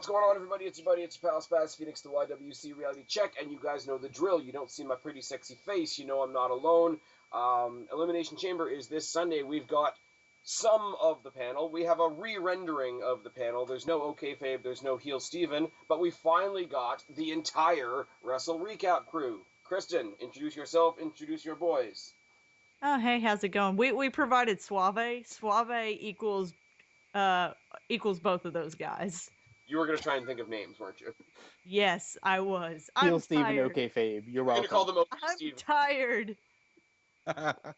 going on, everybody? It's your buddy, it's your pal Spaz, Phoenix, the YWC Reality Check, and you guys know the drill. You don't see my pretty sexy face, you know I'm not alone. Elimination Chamber is this Sunday. We've got some of the panel. We have a re-rendering of the panel. There's no OK Fabe, there's no Heel Steven, but we finally got the entire Wrestle ReCap crew. Kristen, introduce yourself, introduce your boys. Oh, hey, how's it going? We provided Suave. Suave equals both of those guys. You were going to try and think of names, weren't you? Yes, I was. Heel I'm Steven, tired. OK Fabe. You're You're welcome. going to call them OK I'm Steven. tired.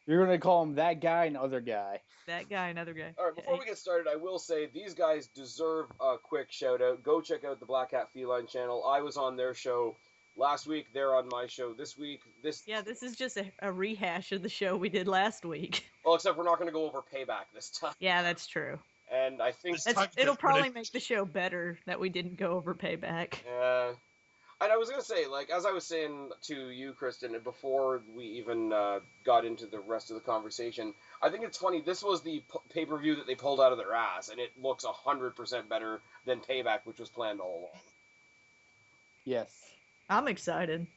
You're going to call him that guy and other guy. That guy, another guy. All right, before we get started, I will say these guys deserve a quick shout-out. Go check out the Black Hat Feline channel. I was on their show last week. They're on my show this week. This is just a rehash of the show we did last week. Well, except we're not going to go over Payback this time. Yeah, that's true. And I think It'll probably make the show better that we didn't go over Payback. And I was going to say, like, as I was saying to you, Kristen, before we even got into the rest of the conversation, I think it's funny, this was the pay-per-view that they pulled out of their ass, and it looks 100% better than Payback, which was planned all along. Yes. I'm excited.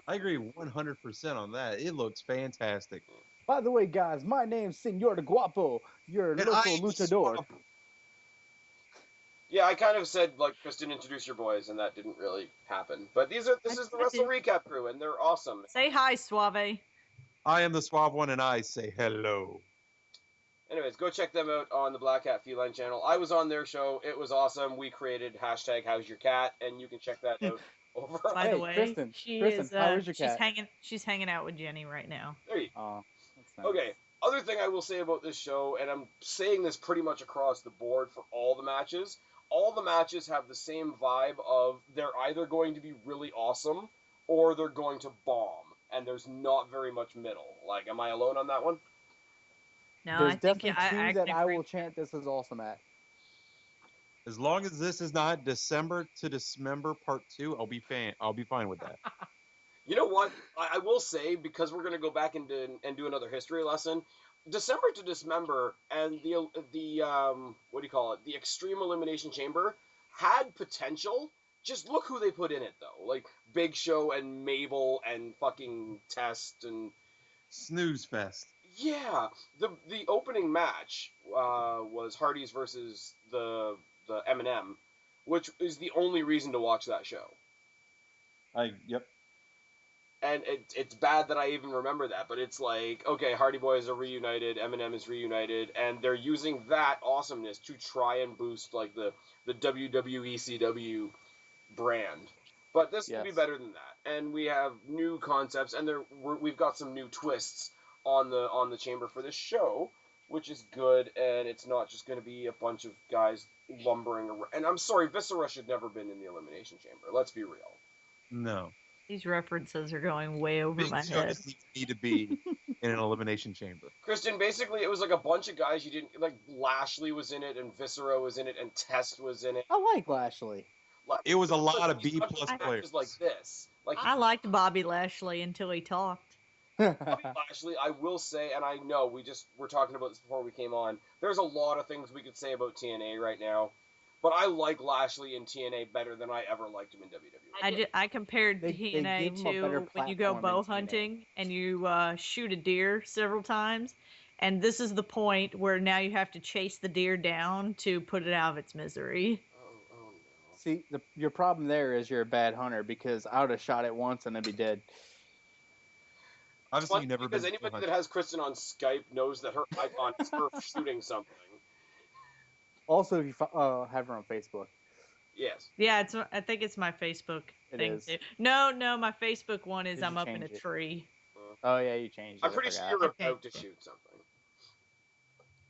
I agree 100% on that. It looks fantastic. By the way, guys, my name's Senor de Guapo, your local luchador. Yeah, I kind of said, like, Kristen, introduce your boys, and that didn't really happen. But this is the Wrestle ReCap crew, and they're awesome. Say hi, Suave. I am the Suave one, and I say hello. Anyways, go check them out on the Black Hat Feline channel. I was on their show. It was awesome. We created hashtag How's Your Cat, and you can check that out over. By the way, Kristen, how is your cat? She's hanging out with Jenny right now. There you go. Oh, that's nice. Okay. Other thing I will say about this show, and I'm saying this pretty much across the board for all the matches have the same vibe of they're either going to be really awesome or they're going to bomb, and there's not very much middle. Like, am I alone on that one? No, There's I think definitely two that I agree. will chant this is awesome at. As long as this is not December to Dismember Part 2, I'll be fine with that. You know what? I will say, because we're going to go back and do another history lesson, December to Dismember and the what do you call it? The Extreme Elimination Chamber had potential. Just look who they put in it, though. Like Big Show and Mabel and fucking Test and Snooze Fest. yeah. The opening match was Hardy's versus the M&M, which is the only reason to watch that show. Yep. And it's bad that I even remember that, but it's like, okay, Hardy Boys are reunited, Eminem is reunited, and they're using that awesomeness to try and boost like the WWE CW brand. But this will be better than that, and we have new concepts, and we've got some new twists on the chamber for this show, which is good, and it's not just going to be a bunch of guys lumbering around. And I'm sorry, Viscera should never been in the Elimination Chamber. Let's be real. No. These references are going way over Big my Show head. doesn't need to be in an Elimination Chamber. Kristen, basically, it was like a bunch of guys you didn't like. Lashley was in it, and Viscera was in it, and Test was in it. I like Lashley. It was a lot of B+ players. Like this, like I liked Bobby Lashley until he talked. Bobby Lashley. I will say, and I know we're talking about this before we came on. There's a lot of things we could say about TNA right now, but I like Lashley in TNA better than I ever liked him in WWE. I compared They TNA give him a better to when you go platform bow in TNA. hunting and you shoot a deer several times, and this is the point where now you have to chase the deer down to put it out of its misery. Oh no. See, your problem there is you're a bad hunter because I would have shot it once and it'd be dead. Obviously, you've never because been. anybody that has Kristen on Skype knows that her icon is her shooting something. Also, if you have her on Facebook. Yes. Yeah, I think it's my Facebook It thing is. too. No, my Facebook one is Did I'm you up in a change it? tree. Oh, yeah, you changed it. I'm pretty sure I you're forgot. about to shoot something.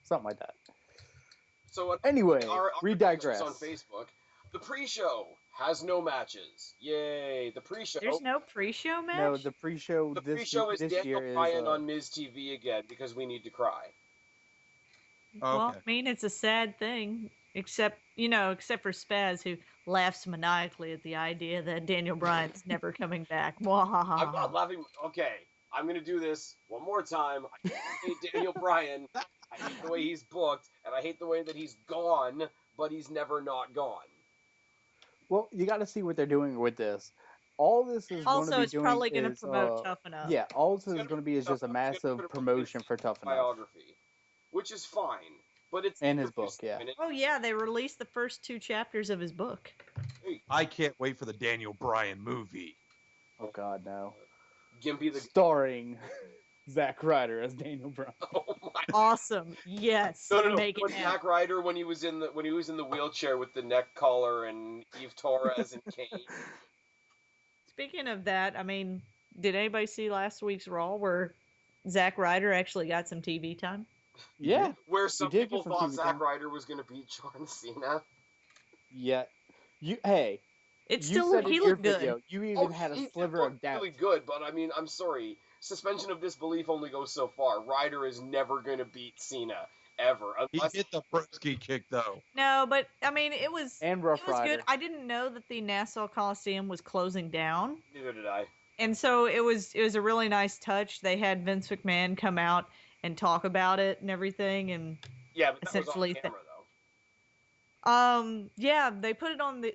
Something like that. So Anyway, our we digress digress. on Facebook. The pre-show has no matches. Yay! The pre-show. There's no pre-show match? No, the pre-show The this, pre-show is this Daniel year Bryan is... on Miz TV again because we need to cry. Well, Okay. I mean, it's a sad thing, except for Spaz, who laughs maniacally at the idea that Daniel Bryan's never coming back. I'm not Mwahaha. laughing. Okay, I'm gonna do this one more time. I hate Daniel Bryan. I hate the way he's booked, and I hate the way that he's gone, but he's never not gone. Well, you got to see what they're doing with this. All this is going to Also, be it's doing probably going to is, promote Tough Enough. yeah, all this It's is gonna going to be be is Tough just a Enough. It's gonna massive promote promotion for Tough Enough biography, which is fine, but it's and his book. Yeah. Oh yeah, they released the first 2 chapters of his book. I can't wait for the Daniel Bryan movie. Oh God, no. Gimpy the. Starring Zack Ryder as Daniel Bryan. Oh my. Awesome. Yes. No. Make it When happen. Zack Ryder when he was in the wheelchair with the neck collar and Eve Torres and Kane. Speaking of that, I mean, did anybody see last week's Raw where Zack Ryder actually got some TV time? Yeah. Where some did people get some thought TV Zack time. Ryder was going to beat John Cena. Yeah. Hey. It's You still said in he your looked good. video, you even had he a sliver looked of doubt. really good, but I mean, I'm sorry. Suspension of disbelief only goes so far. Ryder is never going to beat Cena ever. He Unless hit the broski kick though. No, but I mean, it was And Rough it was Rider. good. I didn't know that the Nassau Coliseum was closing down, neither did I. and so it was a really nice touch. They had Vince McMahon come out and talk about it and everything, and Yeah, but that was on essentially camera though. yeah, they put it on the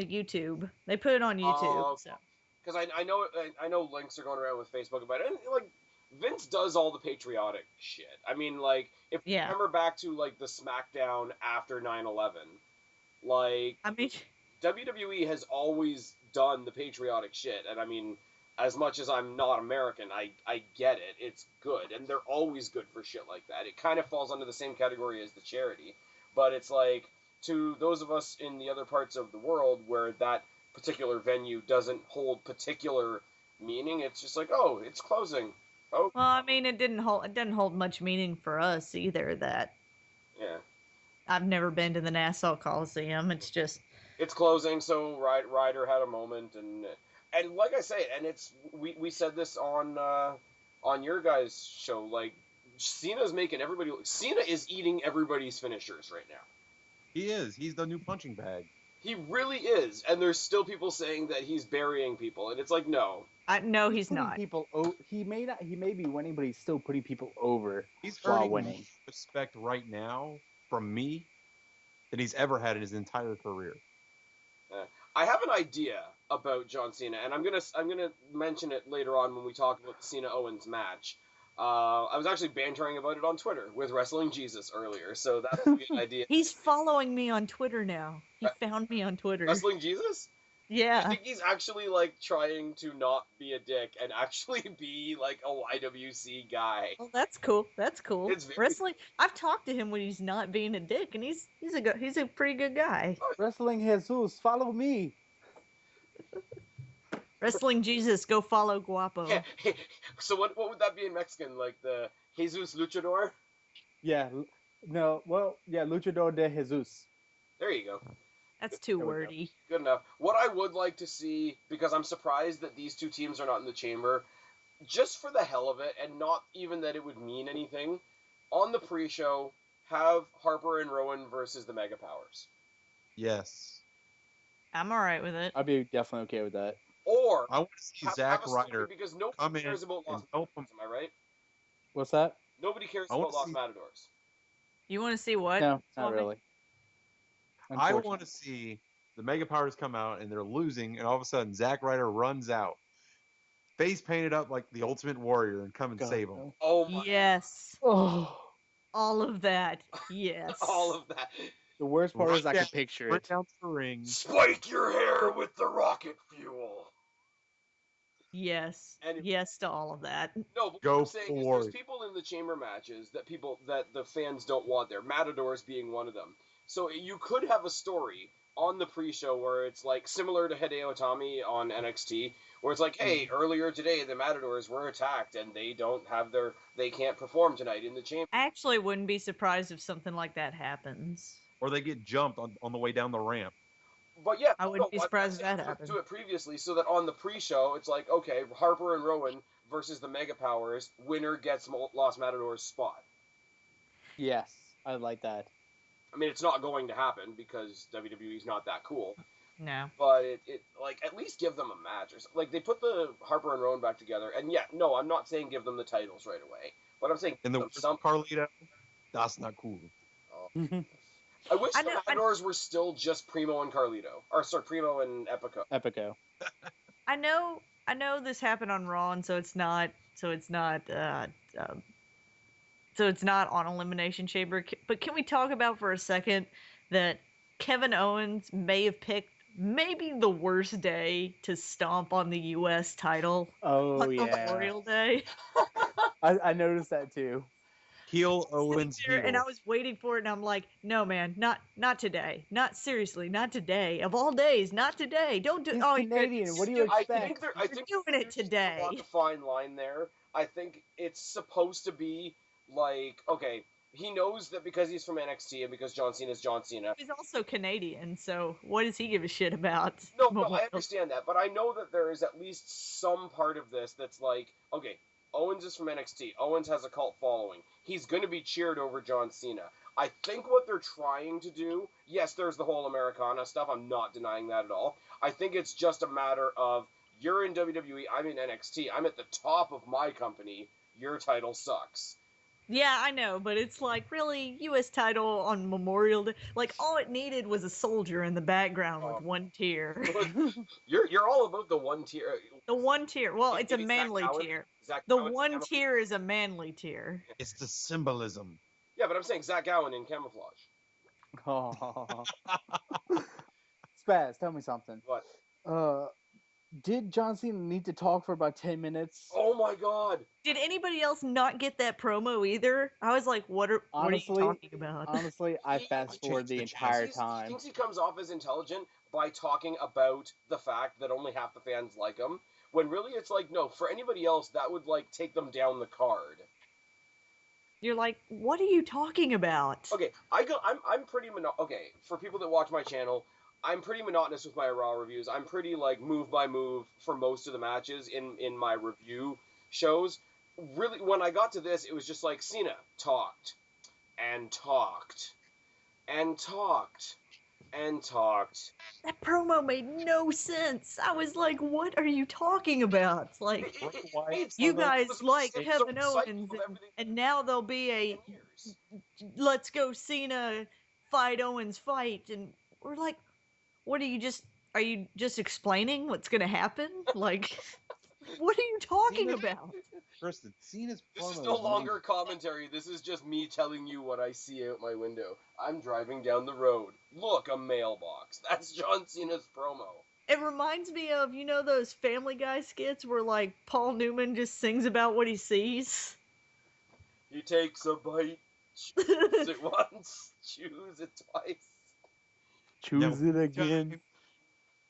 YouTube. They put it on YouTube. Oh, So because I know links are going around with Facebook about it. And, like, Vince does all the patriotic shit. I mean, like, if you Yeah. remember back to like the SmackDown after 9/11, like I mean, WWE has always done the patriotic shit, and I mean, as much as I'm not American, I get it. It's good, and they're always good for shit like that. It kind of falls under the same category as the charity, but it's like, to those of us in the other parts of the world where that particular venue doesn't hold particular meaning, it's just like, oh, it's closing. Oh, well, I mean, it didn't hold much meaning for us either. That yeah. I've never been to the Nassau Coliseum. It's just It's closing, so Ryder had a moment, and like I say, and it's we said this on your guys' show, like, Cena's making everybody. Cena is eating everybody's finishers right now. He is. He's the new punching bag. He really is, and there's still people saying that he's burying people, and it's like, no. no, he's putting not. People, he may be winning, but he's still putting people over He's while earning winning. more respect right now from me than he's ever had in his entire career. I have an idea about John Cena, and I'm gonna mention it later on when we talk about the Cena Owens match. I was actually bantering about it on Twitter with Wrestling Jesus earlier, so that's a good idea. He's following me on Twitter now. He found me on Twitter. Wrestling Jesus? I Yeah. think he's actually, like, trying to not be a dick and actually be, like, a YWC guy. Well, that's cool. That's cool. It's very Wrestling. I've talked to him when he's not being a dick, and he's a pretty good guy. Wrestling Jesus, follow me. Wrestling Jesus, go follow Guapo. Yeah. So what would that be in Mexican? Like the Jesus Luchador? Yeah, no, well, yeah, Luchador de Jesus. There you go. That's too There we go. wordy. Good enough. What I would like to see, because I'm surprised that these two teams are not in the chamber, just for the hell of it, and not even that it would mean anything, on the pre-show, have Harper and Rowan versus the Mega Powers. Yes. I'm all right with it. I'd be definitely okay with that. Or I want to see have Zack a story, Ryder because come nobody in cares about and Lost help him. Matadors, am I right? What's that? Nobody cares I wanna about Lost see- Matadors. You want to see what? No, not Swami? really. I want to see the Mega Powers come out and they're losing, and all of a sudden Zack Ryder runs out, face painted up like the Ultimate Warrior, and come and God, save him. no. Oh my. Yes. Oh, All of that. Yes. All of that. the worst part is I Right can picture Right it. down to the ring. Spike your hair with the rocket fuel. Yes. And- Yes to all of that. No, but Go what I'm saying is for there's it. people in the chamber matches that the fans don't want there. Matadors being one of them. So you could have a story on the pre-show where it's like similar to Hideo Itami on NXT, where it's like, hey, earlier today the Matadors were attacked and they can't perform tonight in the chamber. I actually wouldn't be surprised if something like that happens. Or they get jumped on the way down the ramp. But yeah, I wouldn't be surprised if that to happened. it previously, so that on the pre-show it's like, okay, Harper and Rowan versus the Mega Powers, winner gets Lost Matadors spot. Yes, I like that. I mean, it's not going to happen because WWE's not that cool. No. But it like, at least give them a match or something. Like, they put the Harper and Rowan back together, and yeah, no, I'm not saying give them the titles right away, but I'm saying And the give them some. Carlito, that's not cool. Oh. I wish I the know- Matadors were still just Primo and Carlito. Or, sorry, Primo and Epico. Epico. I know this happened on Raw, and so it's not on Elimination Chamber. But can we talk about for a second that Kevin Owens may have picked maybe the worst day to stomp on the U.S. title Oh on yeah, Memorial Day? I noticed that too. Heel Owens There, and I heel. was waiting for it, and I'm like, no, man, not today, not seriously, not today. Of all days, not today. Don't do. He's Oh, Canadian. What do you I expect? think you're doing it today. Walk a fine line there. I think it's supposed to be like, okay, he knows that because he's from NXT and because John Cena's John Cena. He's also Canadian, so what does he give a shit about? No, I Memorial? understand that, but I know that there is at least some part of this that's like, okay, Owens is from NXT. Owens has a cult following. He's going to be cheered over John Cena. I think what they're trying to do, yes, there's the whole Americana stuff. I'm not denying that at all. I think it's just a matter of, you're in WWE, I'm in NXT. I'm at the top of my company. Your title sucks. Yeah, I know, but it's like, really, U.S. title on Memorial Day? Like, all it needed was a soldier in the background with one tier. You're all about the one tier. The one tier. Well, it's a Maybe manly Zach Gowen- tier. Zach The Gowen's one camouflage. tier is a manly tier. It's the symbolism. Yeah, but I'm saying Zach Gowen in camouflage. Oh. Spaz, tell me something. What? Did John Cena need to talk for about 10 minutes? Oh my god. Did anybody else not get that promo either? I was like, what are you talking about? Honestly, I fast forward the entire He time. thinks he comes off as intelligent by talking about the fact that only half the fans like him, when really it's like, no, for anybody else, that would, like, take them down the card. You're like, what are you talking about? Okay, I'm pretty okay, for people that watch my channel, I'm pretty monotonous with my Raw reviews. I'm pretty, like, move by move for most of the matches in my review shows. Really, when I got to this, it was just like, Cena talked, and talked, and talked, and talked. That promo made no sense. I was like, what are you talking about? Like, you guys like Kevin Owens, and now there'll be a let's go Cena fight Owens fight, and we're like, what are you just explaining what's gonna happen? Like, what are you talking about? Kristen, Cena's This is no longer commentary. This is just me telling you what I see out my window. I'm driving down the road. Look, a mailbox. That's John Cena's promo. It reminds me of, you know, those Family Guy skits where, like, Paul Newman just sings about what he sees? He takes a bite, chews it once, chews it twice. Choose it again.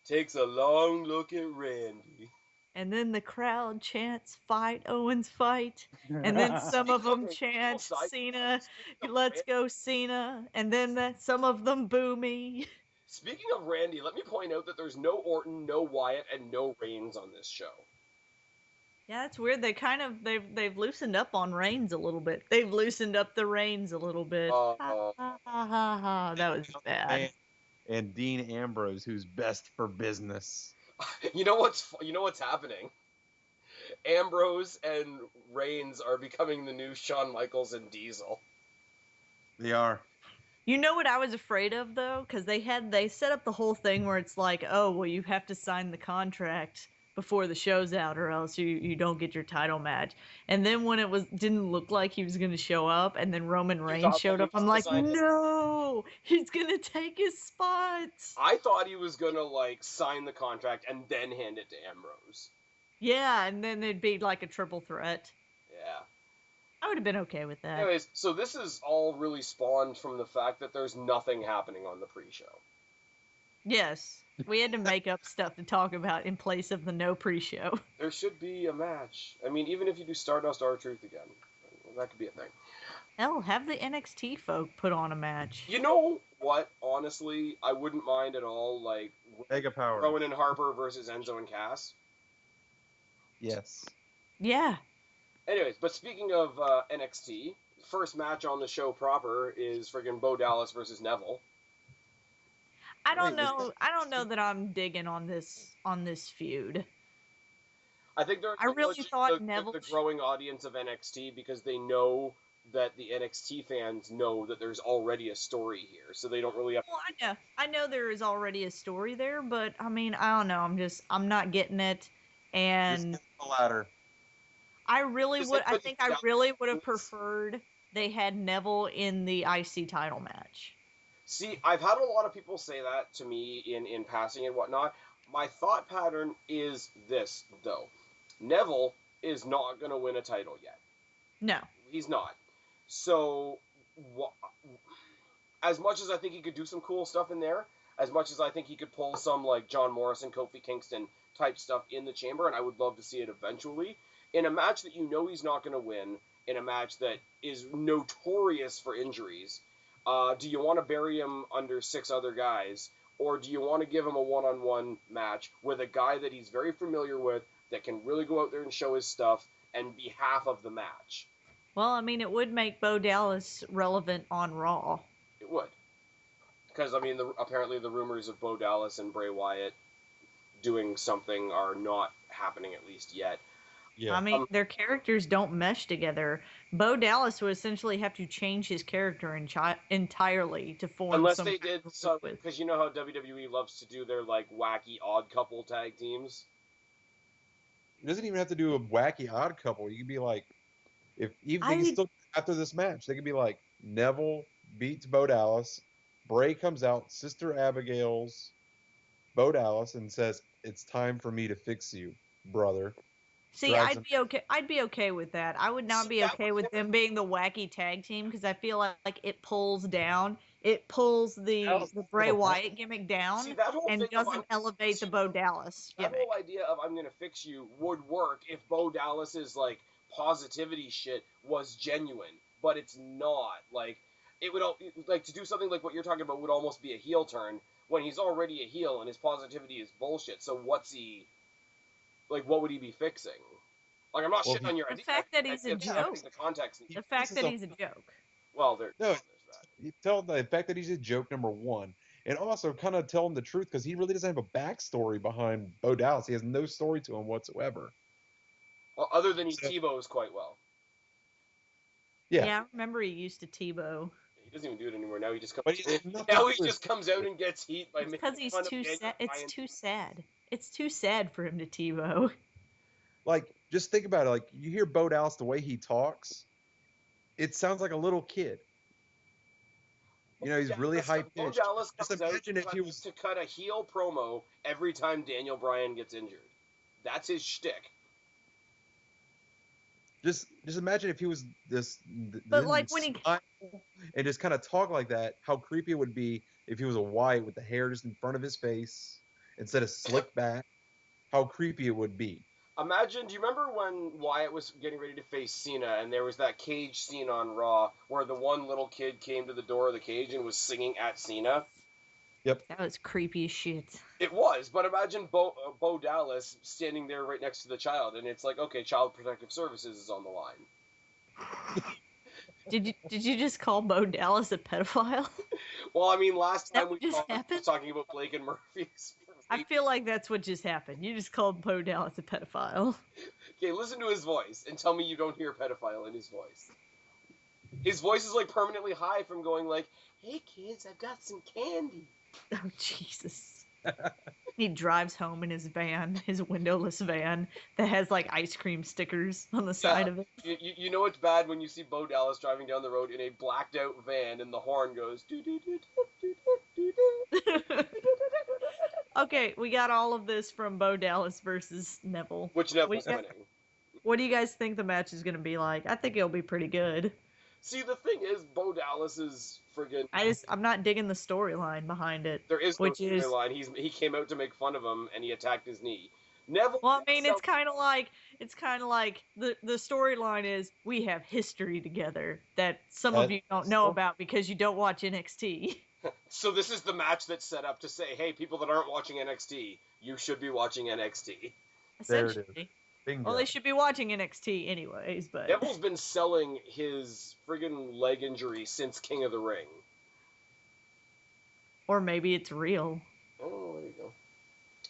Takes a long look at Randy. And then the crowd chants, fight, Owens, fight. And then some of them chant, Cena, let's go Cena. And then some of them boo me. Speaking of Randy, let me point out that there's no Orton, no Wyatt, and no Reigns on this show. Yeah, that's weird. They've loosened up on Reigns a little bit. They've loosened up the Reigns a little bit. Ha, ha, ha, ha, ha. That was bad. And Dean Ambrose, who's best for business. You know what's happening? Ambrose and Reigns are becoming the new Shawn Michaels and Diesel. They are. You know what I was afraid of though, because they set up the whole thing where it's like, oh well, you have to sign the contract before the show's out, or else you don't get your title match. And then when didn't look like he was gonna show up, and then Roman Reigns showed up, I'm like, no, he's gonna take his spot. I thought he was gonna like sign the contract and then hand it to Ambrose. Yeah, and then it'd be like a triple threat. Yeah. I would have been okay with that. Anyways, so this is all really spawned from the fact that there's nothing happening on the pre-show. Yes. We had to make up stuff to talk about in place of the no pre-show. There should be a match. I mean, even if you do Stardust R-Truth again, that could be a thing. Hell, have the NXT folk put on a match. You know what? Honestly, I wouldn't mind at all, like, Mega Power. Rowan and Harper versus Enzo and Cass. Yes. Yeah. Anyways, but speaking of NXT, first match on the show proper is friggin' Bo Dallas versus Neville. I don't know that I'm digging on this feud. I think they're I really thought Neville the growing audience of NXT because they know that the NXT fans know that there's already a story here, so they don't really have. Well, I know there is already a story there, but I mean, I don't know. I'm not getting it, and Just the ladder. I think I really would have preferred they had Neville in the IC title match. See, I've had a lot of people say that to me in passing and whatnot. My thought pattern is this, though. Neville is not going to win a title yet. No. He's not. So, as much as I think he could do some cool stuff in there, as much as I think he could pull some, like, John Morrison, Kofi Kingston type stuff in the chamber, and I would love to see it eventually, in a match that you know he's not going to win, in a match that is notorious for injuries, do you want to bury him under 6 other guys, or do you want to give him a one-on-one match with a guy that he's very familiar with that can really go out there and show his stuff and be half of the match? Well, I mean, it would make Bo Dallas relevant on Raw. It would. Because, I mean, apparently the rumors of Bo Dallas and Bray Wyatt doing something are not happening, at least yet. Yeah. I mean, their characters don't mesh together. Bo Dallas would essentially have to change his character entirely to form. Unless they did some, because you know how WWE loves to do their like wacky odd couple tag teams. It doesn't even have to do a wacky odd couple. You could be like, still after this match, they could be like Neville beats Bo Dallas, Bray comes out, Sister Abigail's Bo Dallas and says, "It's time for me to fix you, brother." See, I'd be okay with that. I would not be okay with them being the wacky tag team because I feel like it pulls down. It pulls the Bray Wyatt gimmick down and doesn't elevate the Bo Dallas gimmick. That whole idea of I'm going to fix you would work if Bo Dallas's like positivity shit was genuine, but it's not. Like it would like to do something like what you're talking about would almost be a heel turn when he's already a heel and his positivity is bullshit. So what's he? Like, what would he be fixing? Like, I'm not shitting on your idea. The fact that he's a joke. The fact that he's a joke. Well, there's that. You tell him the fact that he's a joke, number one. And also kind of tell him the truth because he really doesn't have a backstory behind Bo Dallas. He has no story to him whatsoever. Well, other than he Tebows quite well. Yeah, I remember he used to Tebow. He doesn't even do it anymore. Now he just comes out and gets heat by because he's too sad. It's too sad. It's too sad for him to TiVo. Like, just think about it. Like, you hear Bo Dallas, the way he talks, it sounds like a little kid. You know, he's really high-pitched. Bo Dallas just imagine if he was to cut a heel promo every time Daniel Bryan gets injured. That's his shtick. Just imagine if he was but like when he and just kind of talk like that, how creepy it would be if he was a Wyatt with the hair just in front of his face. Instead of slick back, how creepy it would be. Imagine, do you remember when Wyatt was getting ready to face Cena and there was that cage scene on Raw where the one little kid came to the door of the cage and was singing at Cena? Yep. That was creepy as shit. It was, but imagine Bo Dallas standing there right next to the child and it's like, okay, Child Protective Services is on the line. Did you just call Bo Dallas a pedophile? Well, I mean, last time we was talking about Blake and Murphy's. I feel like that's what just happened. You just called Bo Dallas a pedophile. Okay, listen to his voice and tell me you don't hear pedophile in his voice. His voice is like permanently high from going like, "Hey kids, I've got some candy." Oh Jesus. He drives home in his van, his windowless van that has like ice cream stickers on the side of it. You know it's bad when you see Bo Dallas driving down the road in a blacked out van and the horn goes doo doo doo doo doo doo doo. Okay, we got all of this from Bo Dallas versus Neville. Which Neville's winning. What do you guys think the match is going to be like? I think it'll be pretty good. See, the thing is, Bo Dallas is friggin'... I'm not digging the storyline behind it. There is no storyline. He came out to make fun of him, and he attacked his knee. Neville... Well, I mean, it's kind of like the storyline is we have history together that some of you don't know about because you don't watch NXT. So this is the match that's set up to say, hey, people that aren't watching NXT, you should be watching NXT. Essentially. Bingo. Well, they should be watching NXT anyways, but... Neville's been selling his friggin' leg injury since King of the Ring. Or maybe it's real. Oh, there you go.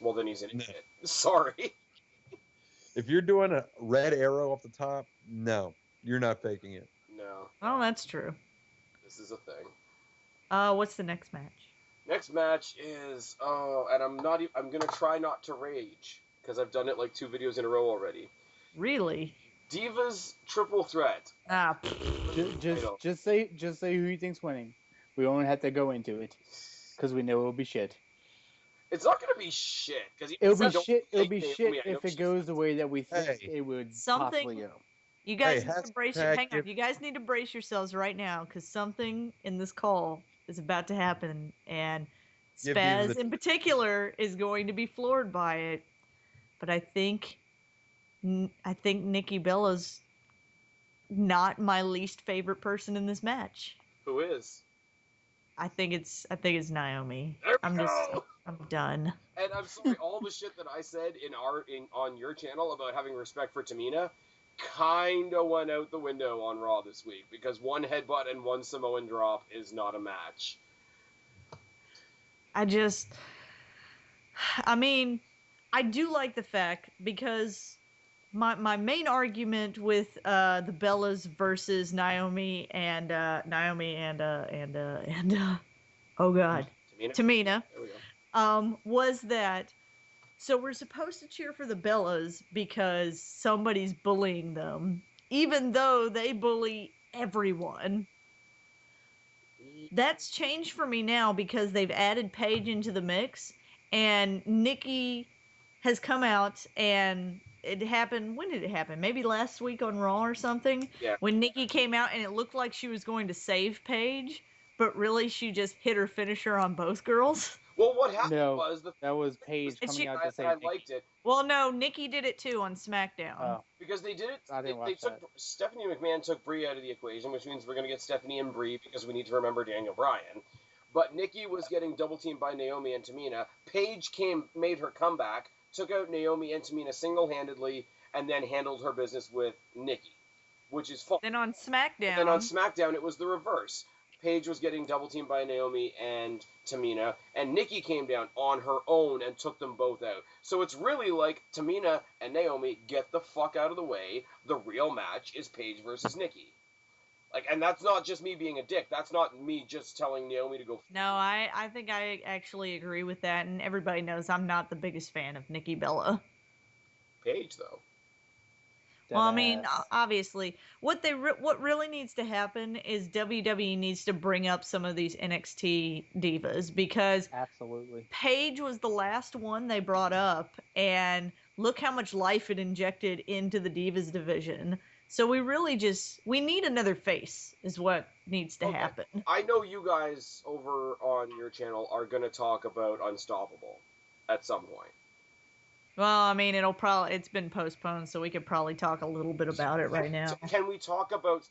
Well, then he's an idiot. Sorry. If you're doing a red arrow off the top, no. You're not faking it. No. Oh, that's true. This is a thing. What's the next match? Next match is and I'm gonna try not to rage because I've done it like 2 videos in a row already. Really? Divas Triple Threat. Just say who you think's winning. We won't have to go into it because we know it'll be shit. It's not gonna be shit because it'll be shit. It'll be shit if it goes the way that we think it would possibly go. You guys need to brace. Hang on. You guys need to brace yourselves right now because something in this call is about to happen, and Spaz in particular is going to be floored by it. But I think Nikki Bella's not my least favorite person in this match. Who is? I think it's Naomi. I'm done. And I'm sorry, all the shit that I said on your channel about having respect for Tamina kinda went out the window on Raw this week because 1 headbutt and 1 Samoan drop is not a match. I do like the fact because my main argument with the Bellas versus Naomi and oh god, Tamina. There we go. Was that so we're supposed to cheer for the Bellas because somebody's bullying them, even though they bully everyone. That's changed for me now because they've added Paige into the mix, and Nikki has come out, and it happened. When did it happen? Maybe last week on Raw or something? Yeah. When Nikki came out and it looked like she was going to save Paige, but really she just hit her finisher on both girls. Well, what happened was that was Paige coming out to say I liked it. Well, no, Nikki did it too on SmackDown. Because they did it. They took Stephanie McMahon took Brie out of the equation, which means we're going to get Stephanie and Brie because we need to remember Daniel Bryan. But Nikki was getting double teamed by Naomi and Tamina. Paige made her comeback, took out Naomi and Tamina single-handedly, and then handled her business with Nikki, which is fun. Then on SmackDown, it was the reverse. Paige was getting double teamed by Naomi and Tamina, and Nikki came down on her own and took them both out. So it's really like Tamina and Naomi get the fuck out of the way. The real match is Paige versus Nikki. And that's not just me being a dick. That's not me just telling Naomi to go. No, I think I actually agree with that, and everybody knows I'm not the biggest fan of Nikki Bella. Paige, though. Well, I mean, obviously, what really needs to happen is WWE needs to bring up some of these NXT divas because absolutely Paige was the last one they brought up, and look how much life it injected into the divas division. So we need another face is what needs to happen. I know you guys over on your channel are going to talk about Unstoppable at some point. Well, I mean, it's been postponed, so we could probably talk a little bit about it right now. Can we talk about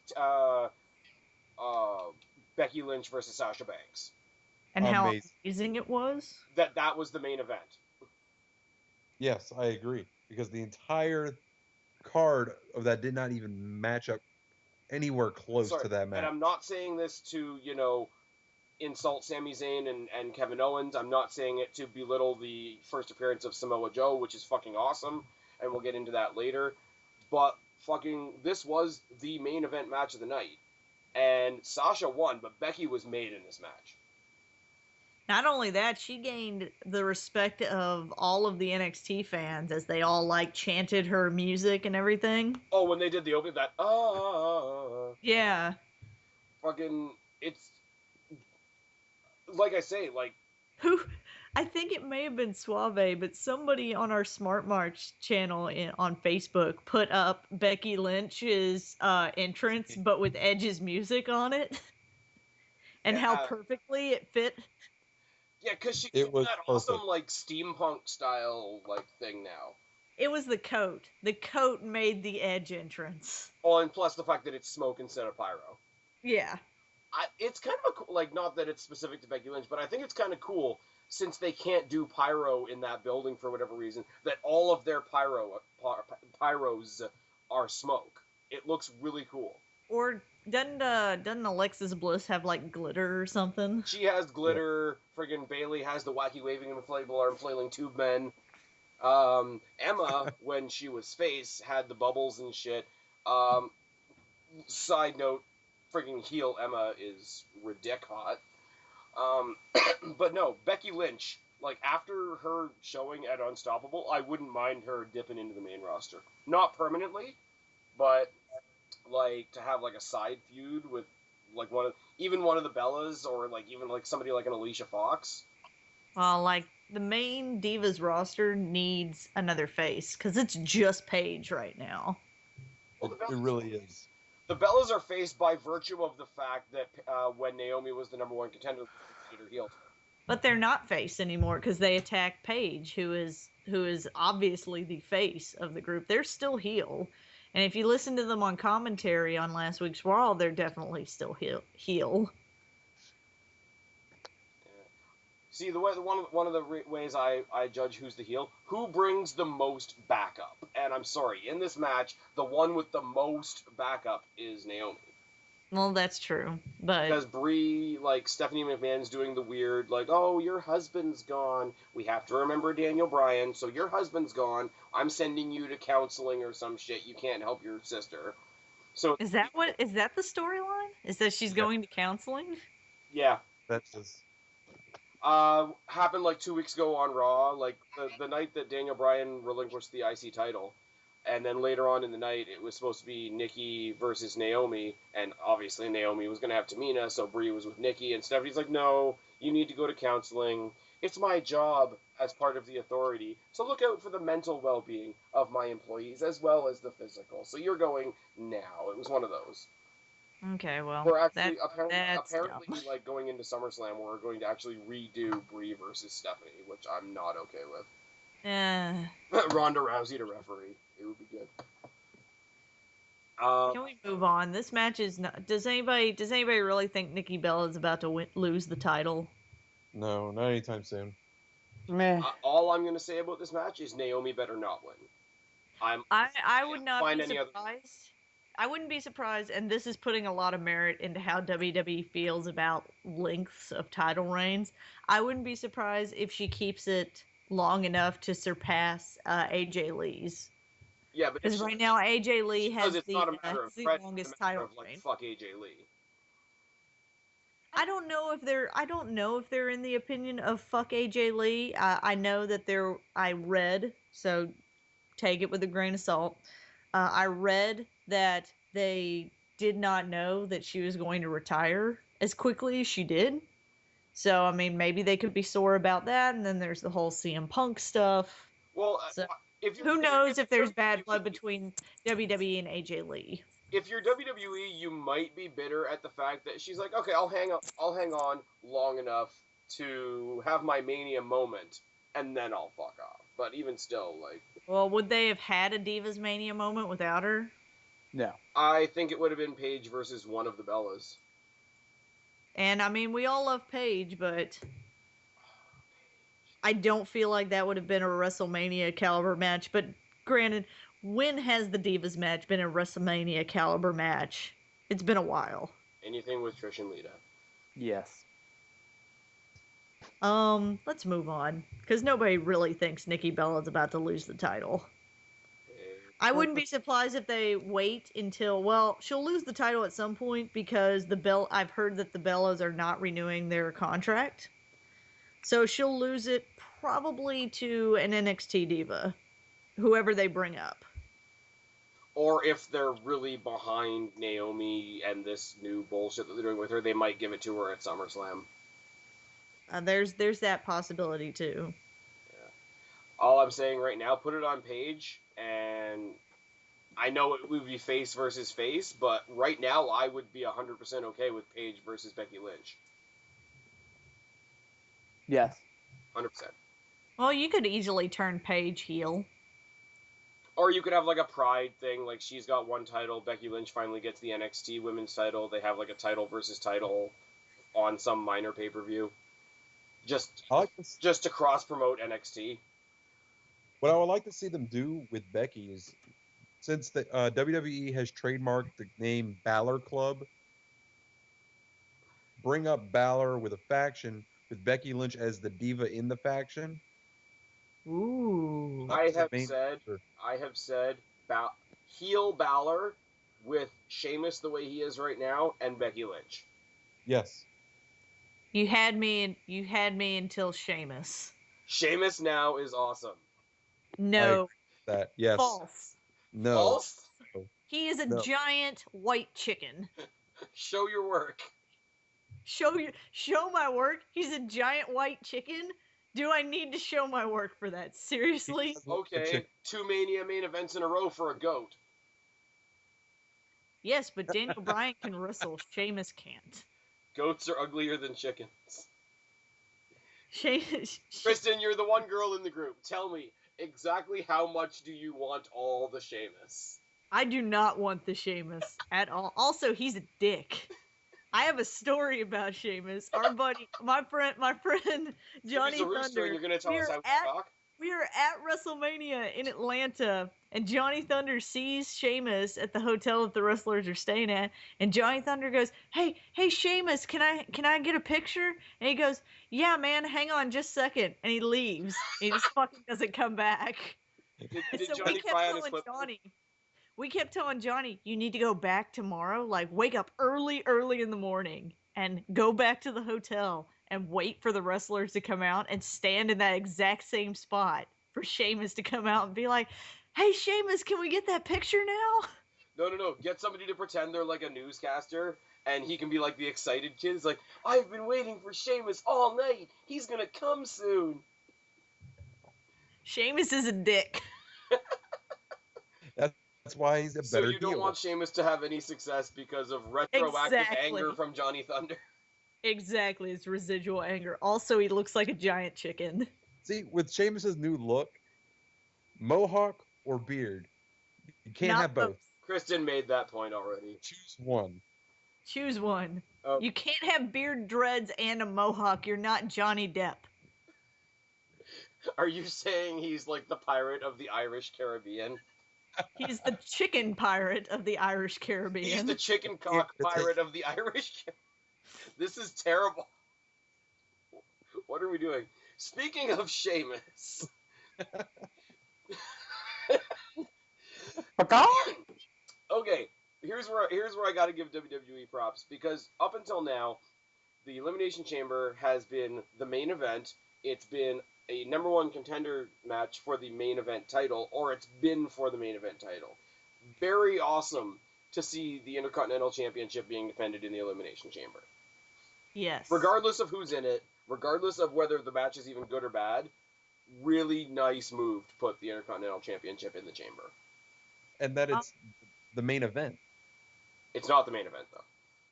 Becky Lynch versus Sasha Banks? And how amazing it was? That was the main event. Yes, I agree. Because the entire card of that did not even match up anywhere close to that match. And I'm not saying this to, insult Sami Zayn and Kevin Owens. I'm not saying it to belittle the first appearance of Samoa Joe, which is fucking awesome, and we'll get into that later. But this was the main event match of the night. And Sasha won, but Becky was made in this match. Not only that, she gained the respect of all of the NXT fans as they all chanted her music and everything. Oh, when they did the opening, that yeah. It's like I say, who I think it may have been Suave, but somebody on our Smart March channel on Facebook put up Becky Lynch's entrance, but with Edge's music on it, and how perfectly it fit. Yeah, because she's that awesome steampunk style thing now. It was the coat. The coat made the Edge entrance. Oh, and plus the fact that it's smoke instead of pyro. Yeah. It's kind of not that it's specific to Becky Lynch, but I think it's kind of cool since they can't do pyro in that building for whatever reason, that all of their pyros are smoke. It looks really cool. Or doesn't Alexis Bliss have glitter or something? She has glitter. Yeah. Friggin' Bailey has the wacky waving inflatable arm flailing tube men. Emma, when she was face, had the bubbles and shit. Side note, freaking heel Emma is ridic hot. But no, Becky Lynch, like, after her showing at Unstoppable, I wouldn't mind her dipping into the main roster. Not permanently, but, like, to have, like, a side feud with, like, one of the Bellas, or, like, even, like, somebody like an Alicia Fox. Well, like, the main Divas roster needs another face, because it's just Paige right now. It really is. The Bellas are faced by virtue of the fact that when Naomi was the number one contender, they her heel. But they're not face anymore because they attacked Paige, who is obviously the face of the group. They're still heel, and if you listen to them on commentary on last week's Raw, they're definitely still heel. See, one of the ways I judge who's the heel, who brings the most backup. And I'm sorry, in this match, the one with the most backup is Naomi. Well, that's true, but because Brie, like, Stephanie McMahon's doing the weird, like, oh, your husband's gone. We have to remember Daniel Bryan, so your husband's gone. I'm sending you to counseling or some shit. You can't help your sister. So is that the storyline? Is that she's going to counseling? Yeah, that's just. Happened like 2 weeks ago on Raw, like the night that Daniel Bryan relinquished the IC title, and then later on in the night it was supposed to be Nikki versus Naomi, and obviously Naomi was going to have Tamina, so Brie was with Nikki, and Stephanie's like, no, you need to go to counseling. It's my job as part of the authority, so look out for the mental well-being of my employees as well as the physical. So you're going now. It was one of those. Okay, well, we're actually that's apparently dumb. like going into SummerSlam, we're going to actually redo Brie versus Stephanie, which I'm not okay with. Ronda Rousey to referee, it would be good. Can we move on? This match is not. Does anybody really think Nikki Bella is about to lose the title? No, not anytime soon. Meh. All I'm going to say about this match is Naomi better not win. I would not be surprised. I wouldn't be surprised, and this is putting a lot of merit into how WWE feels about lengths of title reigns. I wouldn't be surprised if she keeps it long enough to surpass AJ Lee's. Yeah, but because right now AJ Lee has the longest title reign. Fuck AJ Lee. I don't know if they're in the opinion of fuck AJ Lee. I know that I read, so take it with a grain of salt. I read that they did not know that she was going to retire as quickly as she did. So, I mean, maybe they could be sore about that. And then there's the whole CM Punk stuff. Well, so, who knows if there's bad blood between WWE and AJ Lee. If you're WWE, you might be bitter at the fact that she's like, okay, I'll hang on long enough to have my Mania moment, and then I'll fuck off. But even still, like... Well, would they have had a Divas Mania moment without her? No. I think it would have been Paige versus one of the Bellas. And, I mean, we all love Paige, but... I don't feel like that would have been a WrestleMania caliber match. But, granted, when has the Divas match been a WrestleMania caliber match? It's been a while. Anything with Trish and Lita. Yes. Let's move on. Because nobody really thinks Nikki Bella's about to lose the title. I wouldn't be surprised if they wait until, well, she'll lose the title at some point because I've heard that the Bellas are not renewing their contract. So she'll lose it probably to an NXT diva, whoever they bring up. Or if they're really behind Naomi and this new bullshit that they're doing with her, they might give it to her at SummerSlam. There's that possibility too. Yeah. All I'm saying right now, put it on Paige, and I know it would be face versus face, but right now I would be 100% okay with Paige versus Becky Lynch. Yes. 100%. Well, you could easily turn Paige heel. Or you could have like a pride thing, like she's got one title, Becky Lynch finally gets the NXT women's title, they have like a title versus title on some minor pay-per-view. Just to cross-promote NXT. What I would like to see them do with Becky is, since the WWE has trademarked the name Balor Club, bring up Balor with a faction with Becky Lynch as the diva in the faction. Ooh. I have said heel Balor with Sheamus the way he is right now and Becky Lynch. Yes. You had me until Sheamus. Sheamus now is awesome. No. That yes. False. No. False? He is a giant white chicken. Show your work. Show my work? He's a giant white chicken? Do I need to show my work for that? Seriously? Okay, 2 Mania main events in a row for a goat. Yes, but Daniel Bryan can wrestle. Sheamus can't. Goats are uglier than chickens. Sheamus. Kristen, you're the one girl in the group. Tell me, exactly how much do you want all the Sheamus? I do not want the Sheamus at all. Also, he's a dick. I have a story about Sheamus. Our buddy, my friend Johnny Thunder. You're gonna tell us how we talk? We are at WrestleMania in Atlanta, and Johnny Thunder sees Sheamus at the hotel that the wrestlers are staying at, and Johnny Thunder goes, "Hey, Sheamus, can I get a picture?" And he goes, "Yeah, man, hang on just a second," and he leaves. He just fucking doesn't come back. Did so Johnny cry on his clip? We kept telling Johnny, you need to go back tomorrow. Like, wake up early in the morning and go back to the hotel and wait for the wrestlers to come out and stand in that exact same spot for Sheamus to come out and be like, "Hey, Sheamus, can we get that picture now?" No. Get somebody to pretend they're like a newscaster, and he can be like the excited kid. He's like, "I've been waiting for Sheamus all night. He's gonna come soon." Sheamus is a dick. That's why he's a better So you don't want Sheamus to have any success because of retroactive anger from Johnny Thunder. Exactly, it's residual anger. Also, he looks like a giant chicken. See, with Sheamus's new look, mohawk or beard, you can't have both. Kristen made that point already. Choose one. Choose one. You can't have beard, dreads, and a mohawk. You're not Johnny Depp. Are you saying he's like the pirate of the Irish Caribbean? He's the chicken pirate of the Irish Caribbean. He's the chicken cock pirate of the Irish. This is terrible. What are we doing? Speaking of Sheamus. Okay, here's where I got to give WWE props, because up until now, the Elimination Chamber has been the main event. It's been a number one contender match for the main event title, or it's been for the main event title. Very awesome to see the Intercontinental Championship being defended in the Elimination Chamber. Yes. Regardless of who's in it, regardless of whether the match is even good or bad, really nice move to put the Intercontinental Championship in the chamber. And that it's the main event. It's not the main event, though.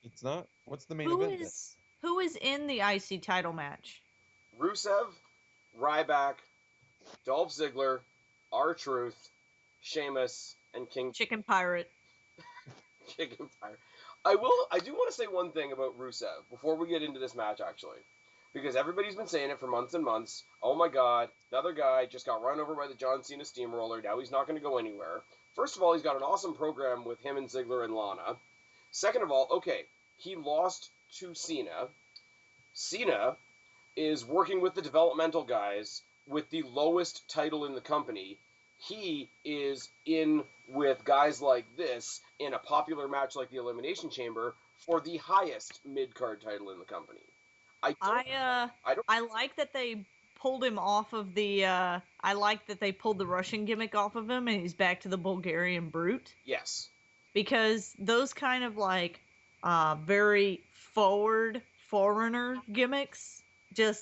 It's not? What's the main event then? Who is in the IC title match? Rusev, Ryback, Dolph Ziggler, R-Truth, Sheamus, and Chicken Pirate. Chicken Pirate. I do want to say one thing about Rusev before we get into this match, actually. Because everybody's been saying it for months and months. Oh my god, another guy just got run over by the John Cena Steamroller. Now he's not going to go anywhere. First of all, he's got an awesome program with him and Ziggler and Lana. Second of all, okay, he lost to Cena. Cena is working with the developmental guys with the lowest title in the company. He is in with guys like this in a popular match like the Elimination Chamber for the highest mid-card title in the company. I like that they pulled him off of the I like that they pulled the Russian gimmick off of him and he's back to the Bulgarian Brute. Yes. Because those kind of like very forward foreigner gimmicks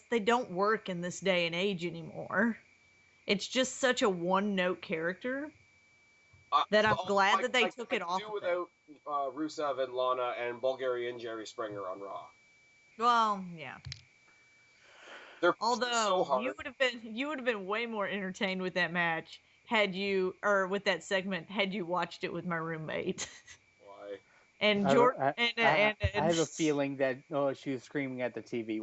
they don't work in this day and age anymore. It's just such a one-note character that I'm glad that they took it off. Without Rusev and Lana and Bulgarian Jerry Springer on Raw. Well, yeah. Although so hard. you would have been way more entertained with that match with that segment had you watched it with my roommate. Why? And Jordan I have a feeling that she was screaming at the TV.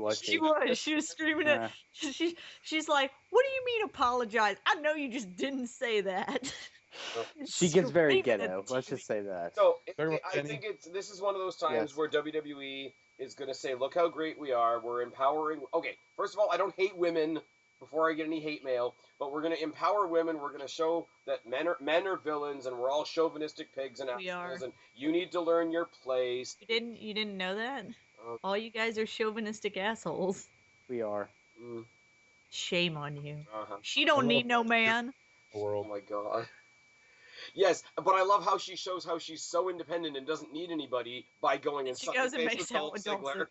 She was screaming at. She's like, "What do you mean apologize? I know you just didn't say that." She gets very ghetto. Let's just say that. So I think this is one of those times where WWE is going to say, "Look how great we are. We're empowering." Okay, first of all, I don't hate women before I get any hate mail, but we're going to empower women. We're going to show that men are villains, and we're all chauvinistic pigs and assholes, and you need to learn your place. You didn't know that? All you guys are chauvinistic assholes. We are. Shame on you. She don't need no man. Oh my god. Yes, but I love how she shows how she's so independent and doesn't need anybody by going and she goes and makes out with Dolph Ziggler.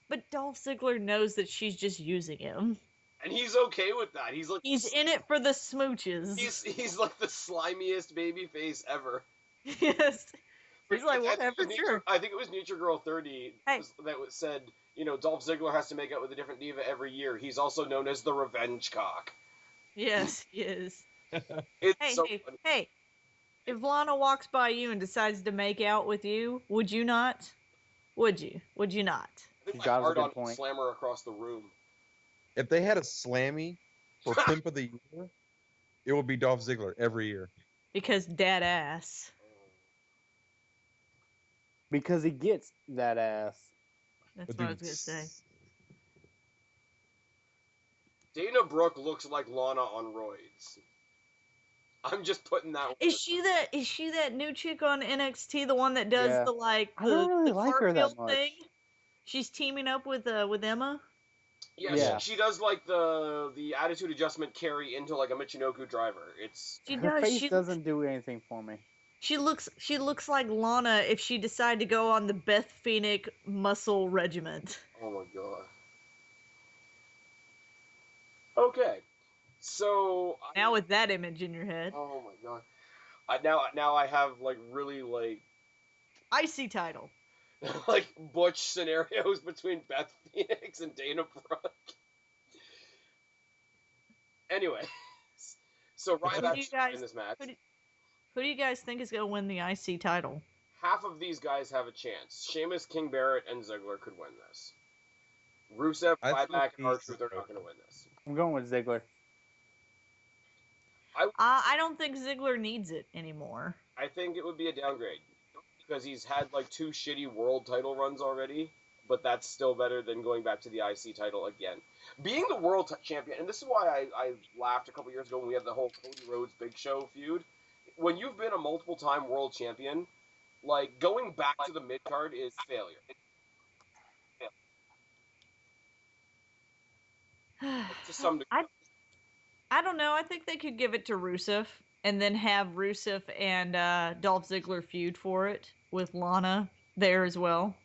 But Dolph Ziggler knows that she's just using him. And he's okay with that. He's in it for the smooches. He's like the slimiest baby face ever. Yes. He's like, whatever, sure. I think it was Nature Girl 30 that said, Dolph Ziggler has to make out with a different diva every year. He's also known as the revenge cock. Yes, he is. Hey, if Lana walks by you and decides to make out with you, would you not? Would you? Would you not? I think my hard-on would slam her across the room. If they had a Slammy for Pimp of the Year, it would be Dolph Ziggler every year. Because dad ass. Because he gets that ass. That's what I was going to say. Dana Brooke looks like Lana on roids. I'm just putting that. Is she that new chick on NXT, the one that does the I don't really like her that much. thing? She's teaming up with Emma. Yeah. She does like the attitude adjustment carry into like a Michinoku driver. Her face doesn't do anything for me. She looks like Lana if she decided to go on the Beth Phoenix muscle regiment. Oh my god. Okay. So now with that image in your head. Oh my god. Now I have like really like IC title. like butch scenarios between Beth Phoenix and Dana Brooke. Anyway, so Ryback in this match. Who do you guys think is going to win the IC title? Half of these guys have a chance. Sheamus, King Barrett, and Ziggler could win this. Rusev, Ryback, and R-Truth are not going to win this. I'm going with Ziggler. I don't think Ziggler needs it anymore. I think it would be a downgrade. Because he's had like 2 shitty world title runs already, but that's still better than going back to the IC title again. Being the world champion, and this is why I laughed a couple years ago when we had the whole Cody Rhodes Big Show feud. When you've been a multiple-time world champion, like going back to the mid-card is failure. To some degree. I don't know. I think they could give it to Rusev and then have Rusev and Dolph Ziggler feud for it with Lana there as well.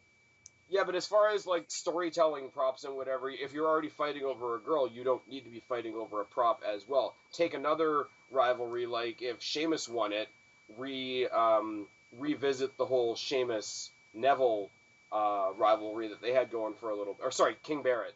Yeah, but as far as like storytelling props and whatever, if you're already fighting over a girl, you don't need to be fighting over a prop as well. Take another rivalry, like if Sheamus won it, revisit the whole Sheamus Neville rivalry that they had going for a little. Or sorry, King Barrett.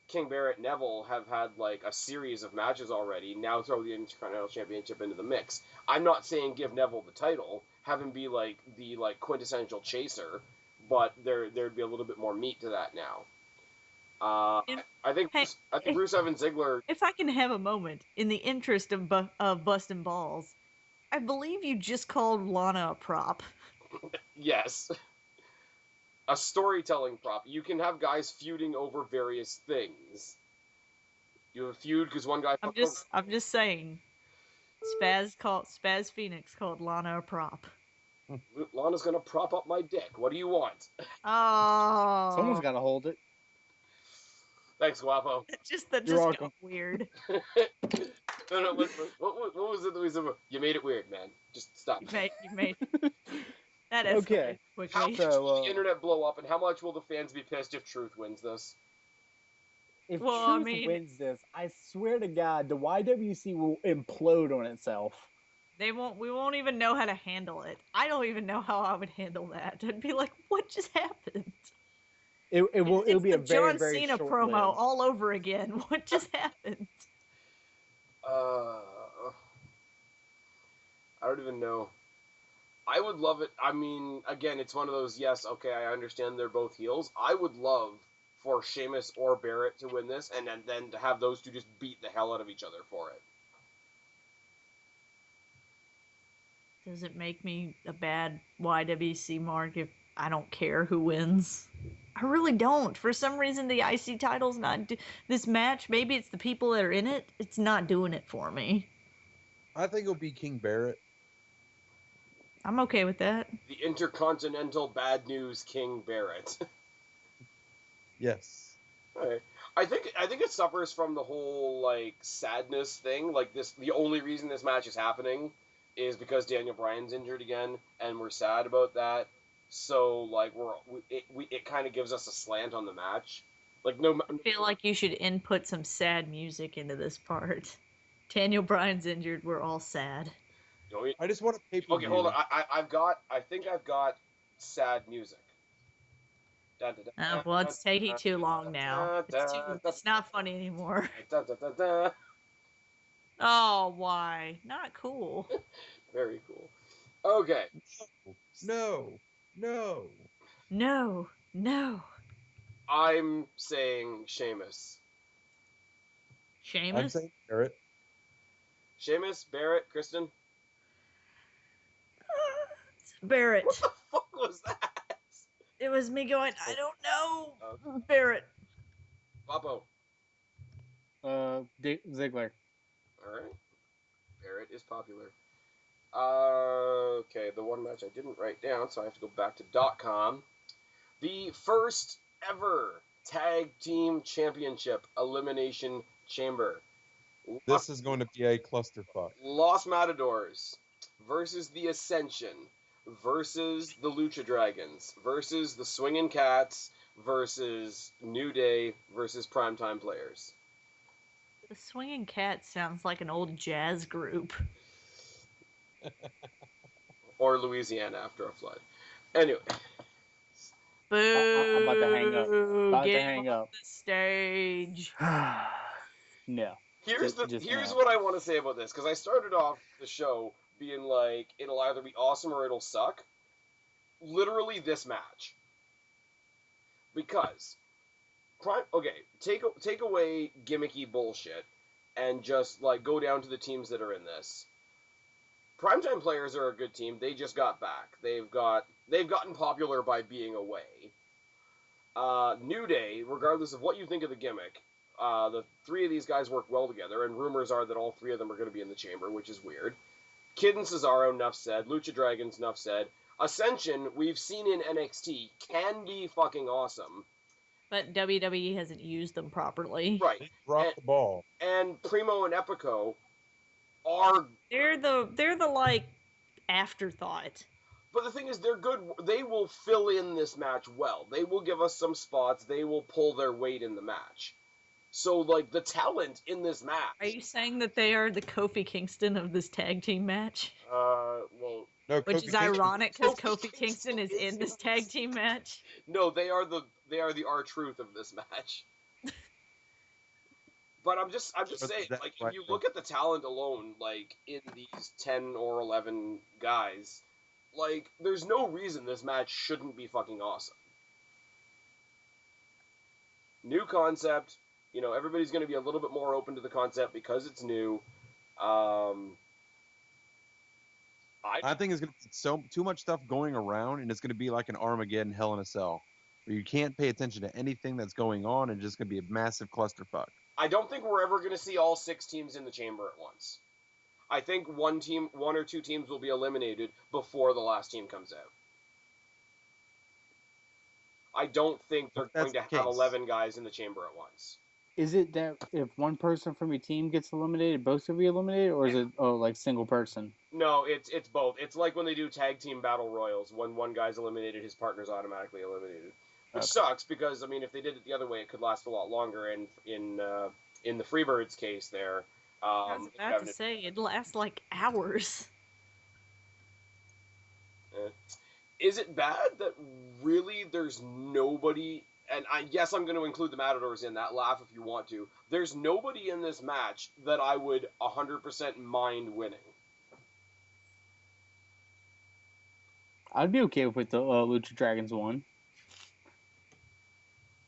King Barrett Neville have had like a series of matches already. Now throw the Intercontinental Championship into the mix. I'm not saying give Neville the title, have him be like the quintessential chaser, but there'd be a little bit more meat to that now. I think Rusev and Ziggler. If I can have a moment, in the interest of busting balls, I believe you just called Lana a prop. Yes. A storytelling prop. You can have guys feuding over various things. You have a feud because one guy. I'm just saying. Spaz Phoenix called Lana a prop. Lana's gonna prop up my dick. What do you want? Oh. Someone's gotta hold it. Thanks, Guapo. That just got weird. No, what was it that we said? You made it weird, man. Just stop. You made that escalated okay. quickly. How much will the internet blow up, and how much will the fans be pissed if Truth wins this? If Truth wins this, I swear to God, the YWC will implode on itself. We won't even know how to handle it. I don't even know how I would handle that. I'd be like, what just happened? It'll be a very, very John Cena promo all over again. What just happened? I don't even know. I would love it. I mean, again, it's one of those, yes, okay, I understand they're both heels. I would love for Sheamus or Barrett to win this, and then to have those two just beat the hell out of each other for it. Does it make me a bad YWC mark if I don't care who wins. I really don't. For some reason, the IC title's not this match. Maybe it's the people that are in it. It's not doing it for me. I think it'll be King Barrett. I'm okay with that. The Intercontinental Bad News King Barrett. Yes. Right. I think it suffers from the whole like sadness thing. Like this, the only reason this match is happening is because Daniel Bryan's injured again, and we're sad about that. So like it kind of gives us a slant on the match. Like I feel like you should input some sad music into this part. Daniel Bryan's injured. We're all sad. I just want to pay-per-view. Okay, hold on. I think I've got sad music. Well, it's taking too long now. It's not funny anymore. Oh, why? Not cool. Very cool. Okay. No. I'm saying Sheamus. I'm saying Barrett. Sheamus, Barrett, Kristen. Barrett. What the fuck was that? It was me going, I don't know. Barrett. Guapo. Ziggler. All right. Barrett is popular. Okay, the one match I didn't write down, so I have to go back to .com. The first ever Tag Team Championship Elimination Chamber. This is going to be a clusterfuck. Los Matadors versus the Ascension versus the Lucha Dragons versus the Swingin' Cats versus New Day versus Primetime Players. The Swingin' Cats sounds like an old jazz group. Or Louisiana after a flood. Anyway. Boo! I'm about to hang up. Get off the stage. No. Here's what I want to say about this, because I started off the show being like, it'll either be awesome or it'll suck. Literally this match. Because, take away gimmicky bullshit and just like go down to the teams that are in this. Primetime Players are a good team. They just got back. They've gotten popular by being away. New Day, regardless of what you think of the gimmick, the three of these guys work well together, and rumors are that all three of them are going to be in the chamber, which is weird. Kid and Cesaro, enough said. Lucha Dragons, enough said. Ascension, we've seen in NXT, can be fucking awesome. But WWE hasn't used them properly. Right. They dropped the ball. And Primo and Epico are... They're the like, afterthought. But the thing is, they're good. They will fill in this match well. They will give us some spots. They will pull their weight in the match. So, like, the talent in this match... Are you saying that they are the Kofi Kingston of this tag team match? Well... No, which is ironic, because Kofi Kingston is in this tag team match. No, they are the R-Truth of this match. But I'm just saying, like, if you look at the talent alone, like, in these 10 or 11 guys, like, there's no reason this match shouldn't be fucking awesome. New concept, you know, everybody's going to be a little bit more open to the concept because it's new. I think it's going to be too much stuff going around, and it's going to be like an Armageddon Hell in a Cell, where you can't pay attention to anything that's going on, and it's just going to be a massive clusterfuck. I don't think we're ever going to see all 6 teams in the chamber at once. I think one or two teams will be eliminated before the last team comes out. I don't think they're going to have 11 guys in the chamber at once. Is it that if one person from your team gets eliminated, both will be eliminated, or is it like single person? No, it's both. It's like when they do tag team battle royals. When one guy's eliminated, his partner's automatically eliminated. Which sucks because, I mean, if they did it the other way, it could last a lot longer. And in the Freebirds case there... I was about to say, it lasts like hours. Is it bad that really there's nobody... And yes, I'm going to include the Matadors in that. Laugh if you want to. There's nobody in this match that I would 100% mind winning. I'd be okay with the Lucha Dragons one.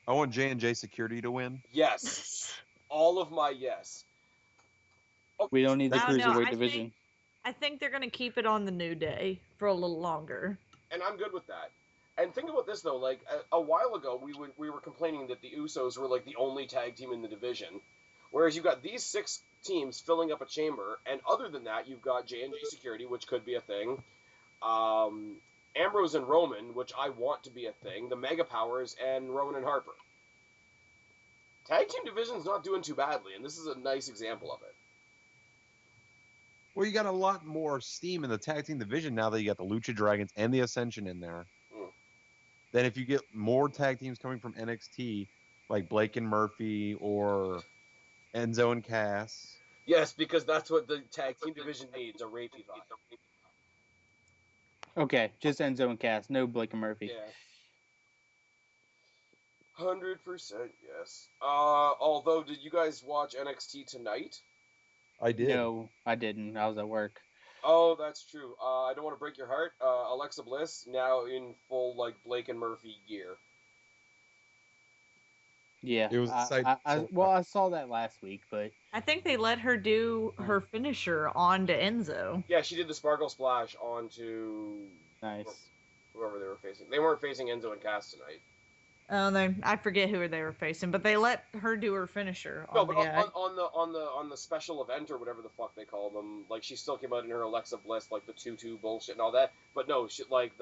I want J&J Security to win. Yes. All of my yes. Okay. We don't need the Cruiserweight division. I think they're going to keep it on the New Day for a little longer. And I'm good with that. And think about this though, like a while ago, we were complaining that the Usos were like the only tag team in the division, whereas you've got these 6 teams filling up a chamber, and other than that, you've got J&J Security, which could be a thing, Ambrose and Roman, which I want to be a thing, the Mega Powers, and Rowan and Harper. Tag team division's not doing too badly, and this is a nice example of it. Well, you got a lot more steam in the tag team division now that you got the Lucha Dragons and the Ascension in there. Then if you get more tag teams coming from NXT, like Blake and Murphy or Enzo and Cass. Yes, because that's what the tag team division needs, a rapey vibe. Okay, just Enzo and Cass, no Blake and Murphy. Yeah. 100%, yes. Although, did you guys watch NXT tonight? I did. No, I didn't. I was at work. Oh, that's true. I don't want to break your heart. Alexa Bliss now in full like Blake and Murphy gear. Yeah, it was. I saw that last week, but I think they let her do her finisher onto Enzo. Yeah, she did the Sparkle Splash onto nice. Whoever they were facing. They weren't facing Enzo and Cass tonight. I forget who they were facing, but they let her do her finisher. No, but on the special event or whatever the fuck they call them, like she still came out in her Alexa Bliss, like the tutu bullshit and all that. But no, shit like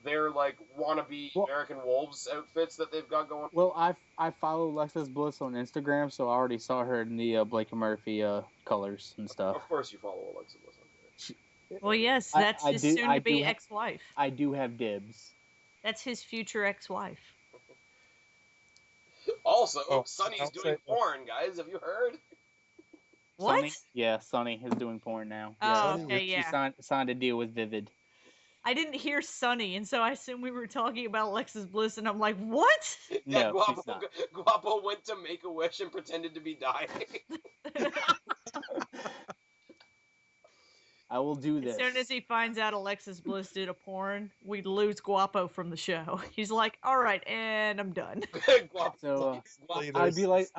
they're like wannabe American Wolves outfits that they've got going. Well, I follow Alexa Bliss on Instagram, so I already saw her in the Blake and Murphy colors and stuff. Of course, you follow Alexa Bliss on Twitter. Well, yes, that's his soon-to-be ex-wife. I do have dibs. That's his future ex-wife. Also, Sonny's doing porn, guys. Have you heard? What? Sonny? Yeah, Sonny is doing porn now. Oh, okay, She signed a deal with Vivid. I didn't hear Sonny, and so I assumed we were talking about Alexis Bliss, and I'm like, what? Yeah, No, she's not. Guapo went to Make-A-Wish and pretended to be dying. I will do this. As soon as he finds out Alexis Bliss did a porn, we'd lose Guapo from the show. He's like, all right, and I'm done. So I'd be like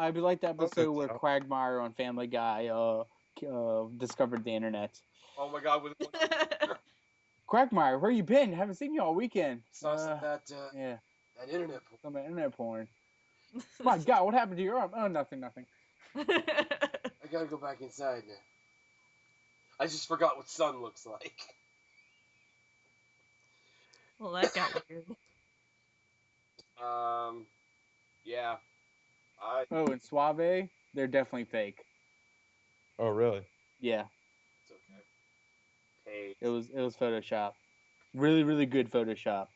the episode where Quagmire on Family Guy discovered the internet. Oh my god! Quagmire, where you been? Haven't seen you all weekend. That internet porn. Some internet porn. My god, what happened to your arm? Oh, nothing. I gotta go back inside now. I just forgot what sun looks like. Well, that got weird. Yeah. Oh, and Suave, they're definitely fake. Oh, really? Yeah. It's okay. Hey. It was Photoshop. Really, really good Photoshop.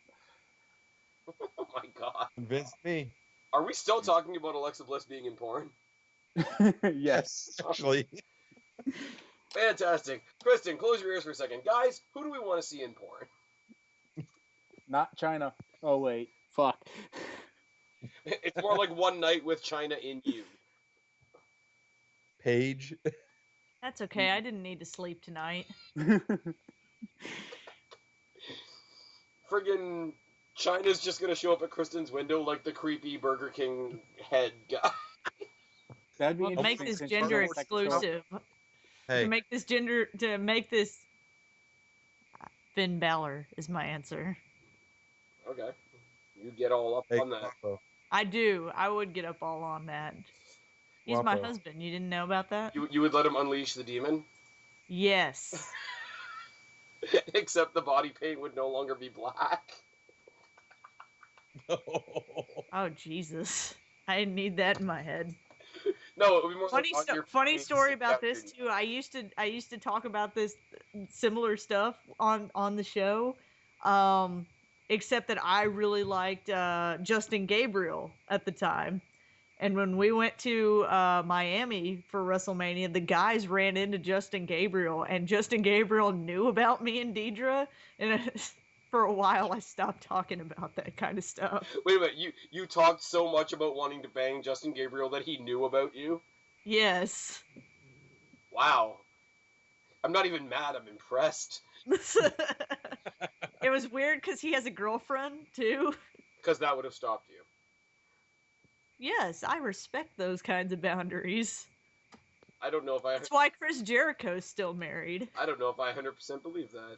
Oh my god. Convinced me. Are we still talking about Alexa Bliss being in porn? Yes. Actually. Fantastic. Kristen, close your ears for a second. Guys, who do we want to see in porn? Not China. Oh, wait. Fuck. It's more like One Night with China in You. Paige. That's okay. I didn't need to sleep tonight. Friggin' China's just going to show up at Kristen's window like the creepy Burger King head guy. That'd be make this gender exclusive. Hey. To make this Finn Balor is my answer. Okay. You get all up on that. Guapo. I do. I would get up all on that. He's my husband. You didn't know about that? You would let him unleash the demon? Yes. Except the body paint would no longer be black. Oh, Jesus. I didn't need that in my head. No, it would be more funny story about this too. I used to talk about this similar stuff on the show, except that I really liked Justin Gabriel at the time. And when we went to Miami for WrestleMania, the guys ran into Justin Gabriel, and Justin Gabriel knew about me and Deidre, and for a while I stopped talking about that kind of stuff. Wait a minute, you talked so much about wanting to bang Justin Gabriel that he knew about you? Yes. Wow. I'm not even mad, I'm impressed. It was weird because he has a girlfriend, too. Because that would have stopped you. Yes, I respect those kinds of boundaries. I don't know if I... That's why Chris Jericho's still married. I don't know if I 100% believe that.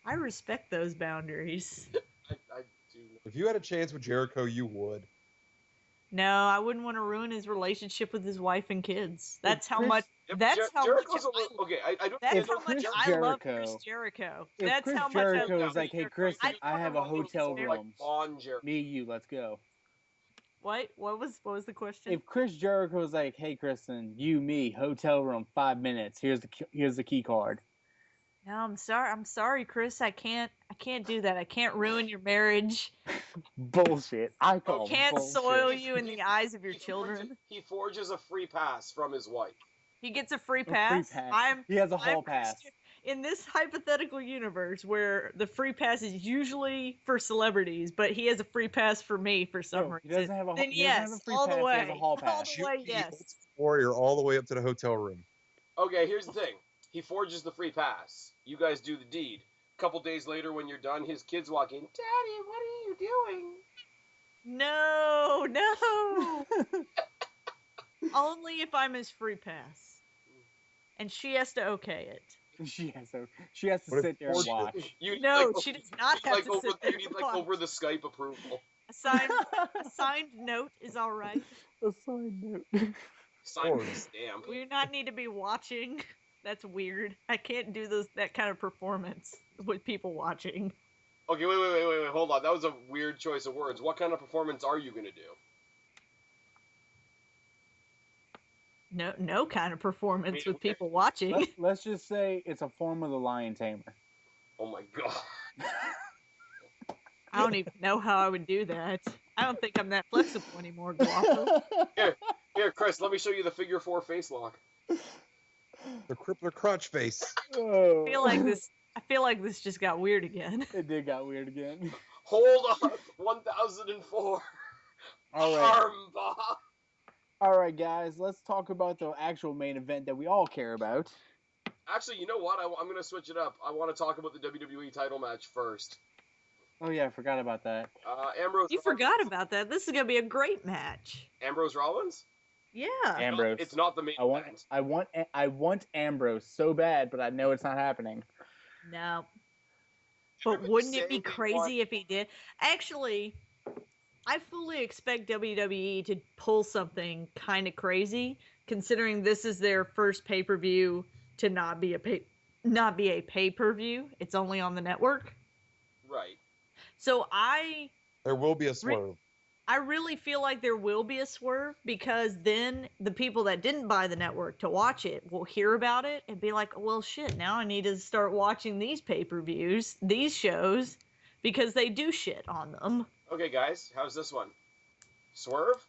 I respect those boundaries. I do. If you had a chance with Jericho, you would. No, I wouldn't want to ruin his relationship with his wife and kids. That's how Chris- much. That's how Jericho's much. Okay, I don't. That's If how much Chris I love Jericho- Chris Jericho. If That's Chris how much Jericho I love was like, "Hey, Jericho. Kristen, I don't have a know what hotel he's room. doing. Bon Jericho. Me, you, let's go." What was the question? If Chris Jericho was like, "Hey, Kristen, you, me, hotel room, 5 minutes. Here's the key card." No, I'm sorry, Chris. I can't do that. I can't ruin your marriage. Bullshit. I I call can't bullshit. soil you in the eyes of your children. He forges a free pass from his wife. He gets a free A pass. free pass. He has a hall I'm pass. In this hypothetical universe where the free pass is usually for celebrities, but he has a free pass for me for some reason. He doesn't have a then he yes, doesn't have a free all pass, the way. He has a hall pass. All the way, yes. Warrior all the way up to the hotel room. Okay, here's the thing. He forges the free pass. You guys do the deed. A couple days later, when you're done, his kids walk in. Daddy, what are you doing? No. Only if I'm his free pass. And she has to okay it. She has to What if sit there and watch. You need, No, like, she does not have to sit there You need and like watch. over the Skype approval. A signed note is all right. A side note. Sign the stamp. We do not need to be watching. That's weird. I can't do that kind of performance with people watching. Okay, wait, hold on. That was a weird choice of words. What kind of performance are you gonna do? No kind of performance with people watching. Let's just say it's a form of the lion tamer. Oh my god. I don't even know how I would do that. I don't think I'm that flexible anymore, Guapo. Here, Chris, let me show you the figure 4 face lock. The crippler crotch face. Oh. I feel like this just got weird again. It did got weird again. Hold on. 1004. All right. Armbar. All right, guys. Let's talk about the actual main event that we all care about. Actually, you know what? I'm going to switch it up. I want to talk about the WWE title match first. Oh yeah, I forgot about that. Ambrose. You forgot about that. This is gonna be a great match. Ambrose Rollins? Yeah. Ambrose. It's not the main event. I want Ambrose so bad, but I know it's not happening. No. But wouldn't it be crazy if he did? Actually, I fully expect WWE to pull something kind of crazy, considering this is their first pay-per-view to not be a pay-per-view. It's only on the network. Right. So There will be a swerve. I really feel like there will be a swerve, because then the people that didn't buy the network to watch it will hear about it and be like, well, shit, now I need to start watching these pay-per-views, these shows, because they do shit on them. Okay, guys, how's this one? Swerve?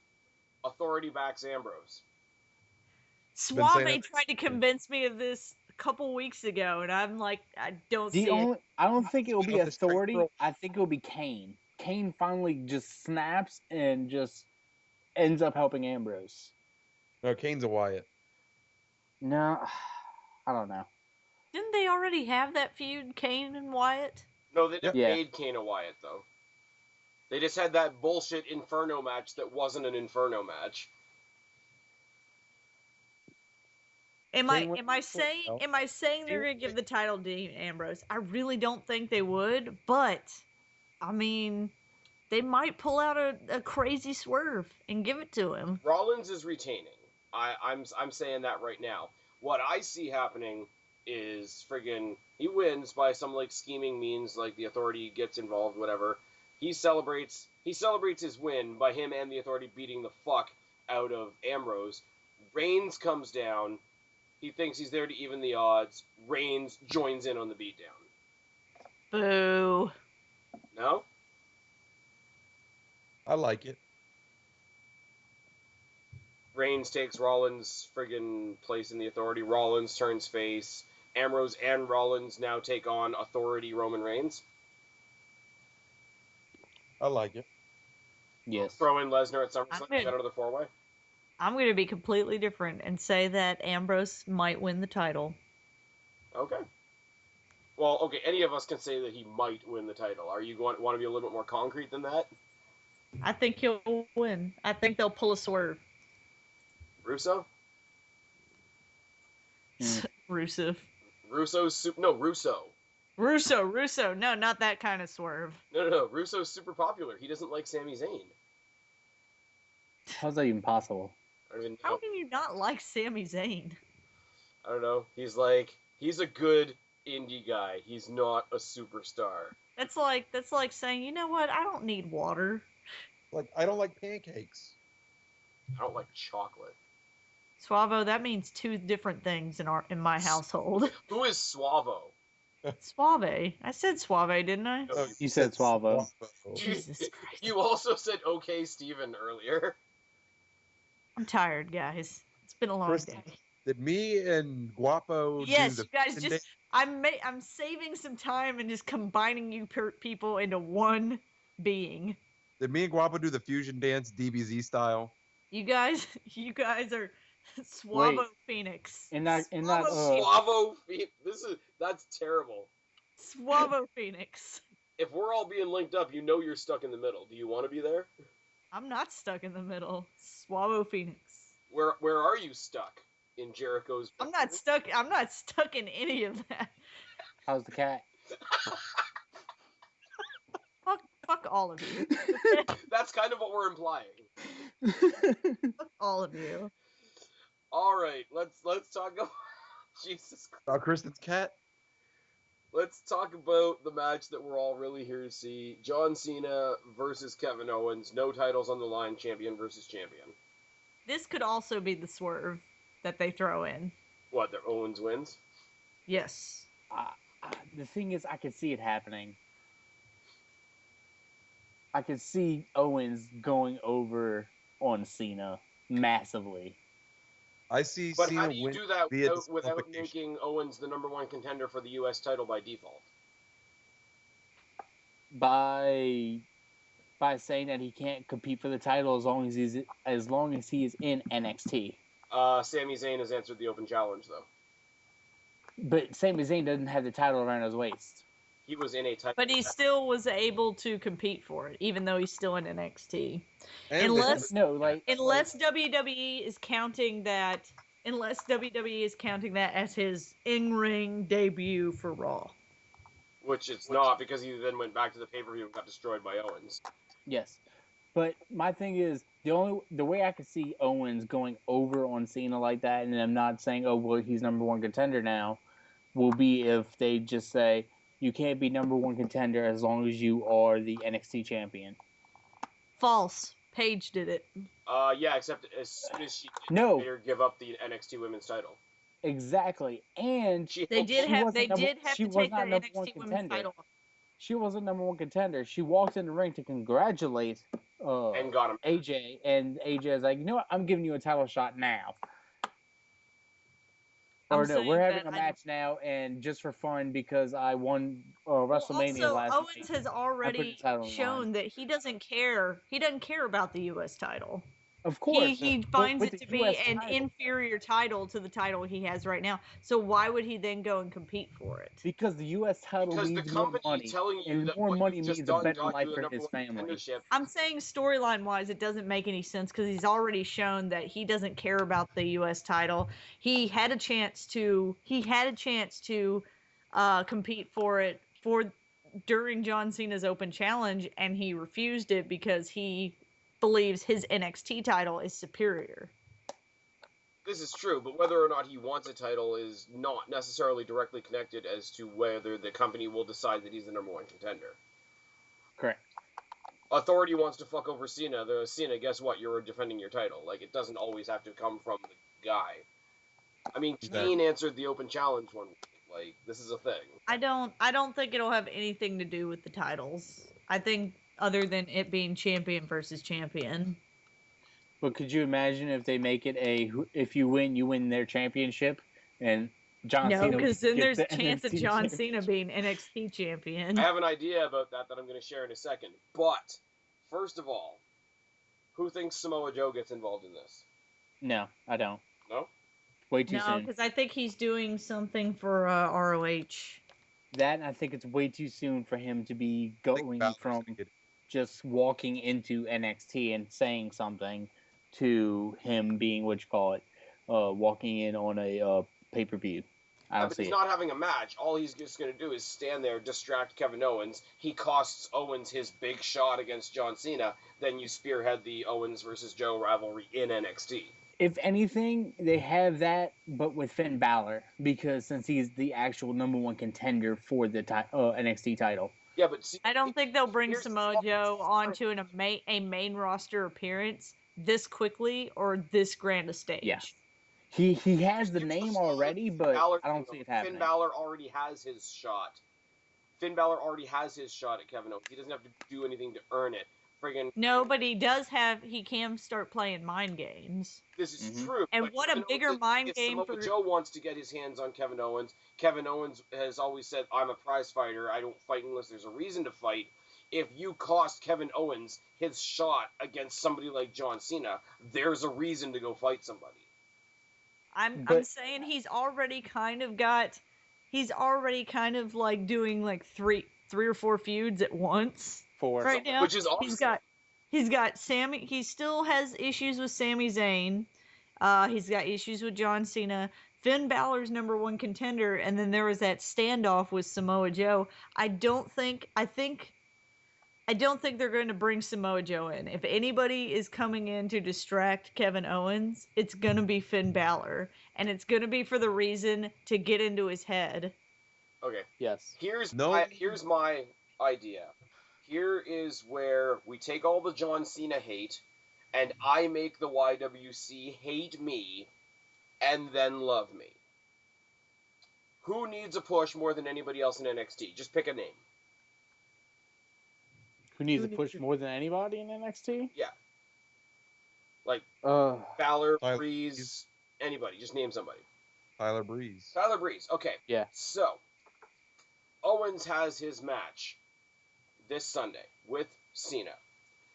Authority backs Ambrose. Suave tried to convince me of this a couple weeks ago, and I'm like, I don't see it. I don't think it will be Authority. I think it will be Kane. Kane finally just snaps and just ends up helping Ambrose. No, Kane's a Wyatt. No, I don't know. Didn't they already have that feud, Kane and Wyatt? No, they never Yeah. made Kane a Wyatt, though. They just had that bullshit Inferno match that wasn't an Inferno match. Am I saying they're gonna give the title to Ambrose? I really don't think they would, but I mean, they might pull out a crazy swerve and give it to him. Rollins is retaining. I'm saying that right now. What I see happening is friggin' he wins by some like scheming means, like the Authority gets involved, whatever. He celebrates his win by him and the Authority beating the fuck out of Ambrose. Reigns comes down. He thinks he's there to even the odds. Reigns joins in on the beatdown. Boo. No? I like it. Reigns takes Rollins' friggin' place in the Authority. Rollins turns face. Ambrose and Rollins now take on Authority Roman Reigns. I like it. Yes. Throw in Lesnar at SummerSlam. Okay. Get another 4-way. I'm going to be completely different and say that Ambrose might win the title. Okay. Well, okay, any of us can say that he might win the title. Are you want to be a little bit more concrete than that? I think he'll win. I think they'll pull a swerve. Russo? Rusev. Russo. Russo. No, not that kind of swerve. No. Russo's super popular. He doesn't like Sami Zayn. How's that even possible? I don't even know. How can you not like Sami Zayn? I don't know. He's a good indie guy. He's not a superstar. That's like saying, you know what? I don't need water. Like, I don't like pancakes. I don't like chocolate. Suavo, that means two different things in my household. Who is Suavo? Suave. I said Suave, didn't I? No, You said Suavo. Jesus Christ. You also said okay, Steven, earlier. I'm tired, guys. It's been a long Kristen, day. Did me and Guapo Yes, do you guys just... I'm saving some time and just combining you people into one being. Did me and Guapo do the fusion dance DBZ style? You guys are Suavo Phoenix. Suavo Phoenix. That's terrible. Suavo Phoenix. If we're all being linked up, you know you're stuck in the middle. Do you want to be there? I'm not stuck in the middle. Suavo Phoenix. Where are you stuck? In Jericho's... I'm not stuck in any of that. How's the cat? Fuck all of you. That's kind of what we're implying. Fuck all of you. All right, let's talk about... Jesus Christ. About Kristen's cat? Let's talk about the match that we're all really here to see. John Cena versus Kevin Owens. No titles on the line. Champion versus champion. This could also be the swerve that they throw in. What, that Owens wins? Yes. The thing is, I can see it happening. I can see Owens going over on Cena massively. I see but Cena how do you win do that via without disqualification. making Owens the #1 contender for the U.S. title by default? By saying that he can't compete for the title as long as he is in NXT. Sami Zayn has answered the open challenge, though. But Sami Zayn doesn't have the title around his waist. He was in a title. But he still was able to compete for it, even though he's still in NXT. And Unless WWE is counting that as his in-ring debut for Raw. Which it's not, because he then went back to the pay-per-view and got destroyed by Owens. Yes. But my thing is, the way I could see Owens going over on Cena like that, and I'm not saying, oh, well, he's #1 contender now, will be if they just say, you can't be #1 contender as long as you are the NXT champion. False. Paige did it. Yeah, except as soon as she made her give up the NXT Women's title. Exactly. And they did have to take the NXT Women's title off. She wasn't #1 contender. She walked in the ring to congratulate and got him. AJ, and AJ is like, you know what? I'm giving you a title shot now. We're having a match now, and just for fun, because I won WrestleMania last Owens night. has already shown that he doesn't care. He doesn't care about the U.S. title. Of course. He finds it to be an inferior title to the title he has right now. So why would he then go and compete for it? Because the U.S. title means more money, and more money means a better life for his family. I'm saying storyline-wise, it doesn't make any sense because he's already shown that he doesn't care about the U.S. title. He had a chance to compete for it during John Cena's Open Challenge, and he refused it because he believes his NXT title is superior. This is true, but whether or not he wants a title is not necessarily directly connected as to whether the company will decide that he's the #1 contender. Correct. Authority wants to fuck over Cena. Cena, guess what? You're defending your title. Like, it doesn't always have to come from the guy. I mean, Kane answered the Open Challenge one week. Like, this is a thing. I don't think it'll have anything to do with the titles. I think other than it being champion versus champion. But could you imagine if they make it if you win, you win their championship, and John Cena... No, because then there's a chance of John Cena being NXT champion. I have an idea about that I'm going to share in a second. But, first of all, who thinks Samoa Joe gets involved in this? No, I don't. No? Way too soon. No, because I think he's doing something for ROH. That, and I think it's way too soon for him to be going from just walking into NXT and saying something to him being, walking in on a pay-per-view. But he's not having a match. All he's just going to do is stand there, distract Kevin Owens. He costs Owens his big shot against John Cena. Then you spearhead the Owens versus Joe rivalry in NXT. If anything, they have that, but with Finn Balor, because since he's the actual #1 contender for the NXT title. Yeah, but see, I don't think they'll bring Samoa Joe onto a main roster appearance this quickly or this grand a stage. Yeah. He has the name already, but I don't see it happening. Finn Balor already has his shot. Finn Balor already has his shot at Kevin Owens. He doesn't have to do anything to earn it. No, but he can start playing mind games. This is true. And what a bigger mind game for... Joe wants to get his hands on Kevin Owens. Kevin Owens has always said, I'm a prize fighter. I don't fight unless there's a reason to fight. If you cost Kevin Owens his shot against somebody like John Cena, there's a reason to go fight somebody. I'm saying he's already kind of like doing like three or four feuds at once. Right now, which is awesome. He's got Sammy. He still has issues with Sami Zayn. He's got issues with John Cena. Finn Balor's #1 contender, and then there was that standoff with Samoa Joe. I don't think they're going to bring Samoa Joe in. If anybody is coming in to distract Kevin Owens, it's going to be Finn Balor, and it's going to be for the reason to get into his head. Okay. Yes. Here's my idea. Here is where we take all the John Cena hate, and I make the YWC hate me, and then love me. Who needs a push more than anybody else in NXT? Just pick a name. Who needs a push more than anybody in NXT? Yeah. Like, Balor, Breeze, anybody. Just name somebody. Tyler Breeze. Tyler Breeze. Okay. Yeah. So, Owens has his match this Sunday with Cena.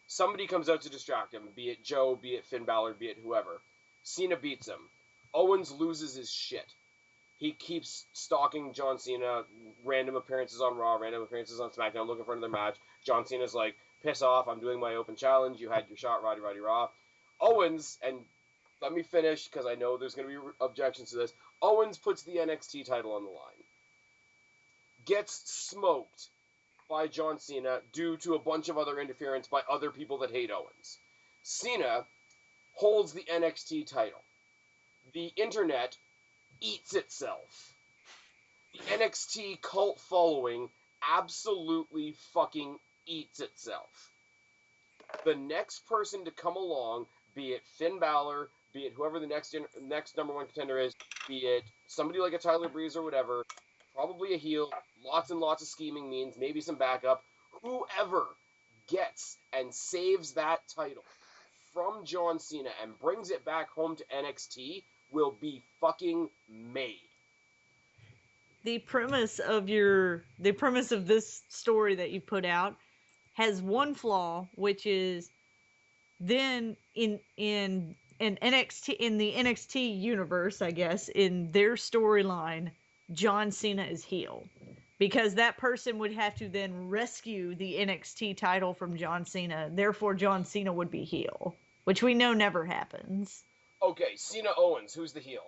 Somebody comes out to distract him, be it Joe, be it Finn Balor, be it whoever. Cena beats him. Owens loses his shit. He keeps stalking John Cena, random appearances on Raw, random appearances on SmackDown, looking for another match. John Cena's like, piss off, I'm doing my open challenge, you had your shot, Roddy Raw. Owens, and let me finish, because I know there's going to be objections to this, Owens puts the NXT title on the line. Gets smoked by John Cena due to a bunch of other interference by other people that hate Owens. Cena holds the NXT title. The internet eats itself. The NXT cult following absolutely fucking eats itself. The next person to come along, be it Finn Balor, be it whoever the next #1 contender is, be it somebody like a Tyler Breeze or whatever, probably a heel, lots and lots of scheming means, maybe some backup. Whoever gets and saves that title from John Cena and brings it back home to NXT will be fucking made. The premise of this story that you put out has one flaw, which is then in NXT, in the NXT universe, I guess, in their storyline, John Cena is heel. Because that person would have to then rescue the NXT title from John Cena. Therefore, John Cena would be heel. Which we know never happens. Okay, Cena Owens. Who's the heel?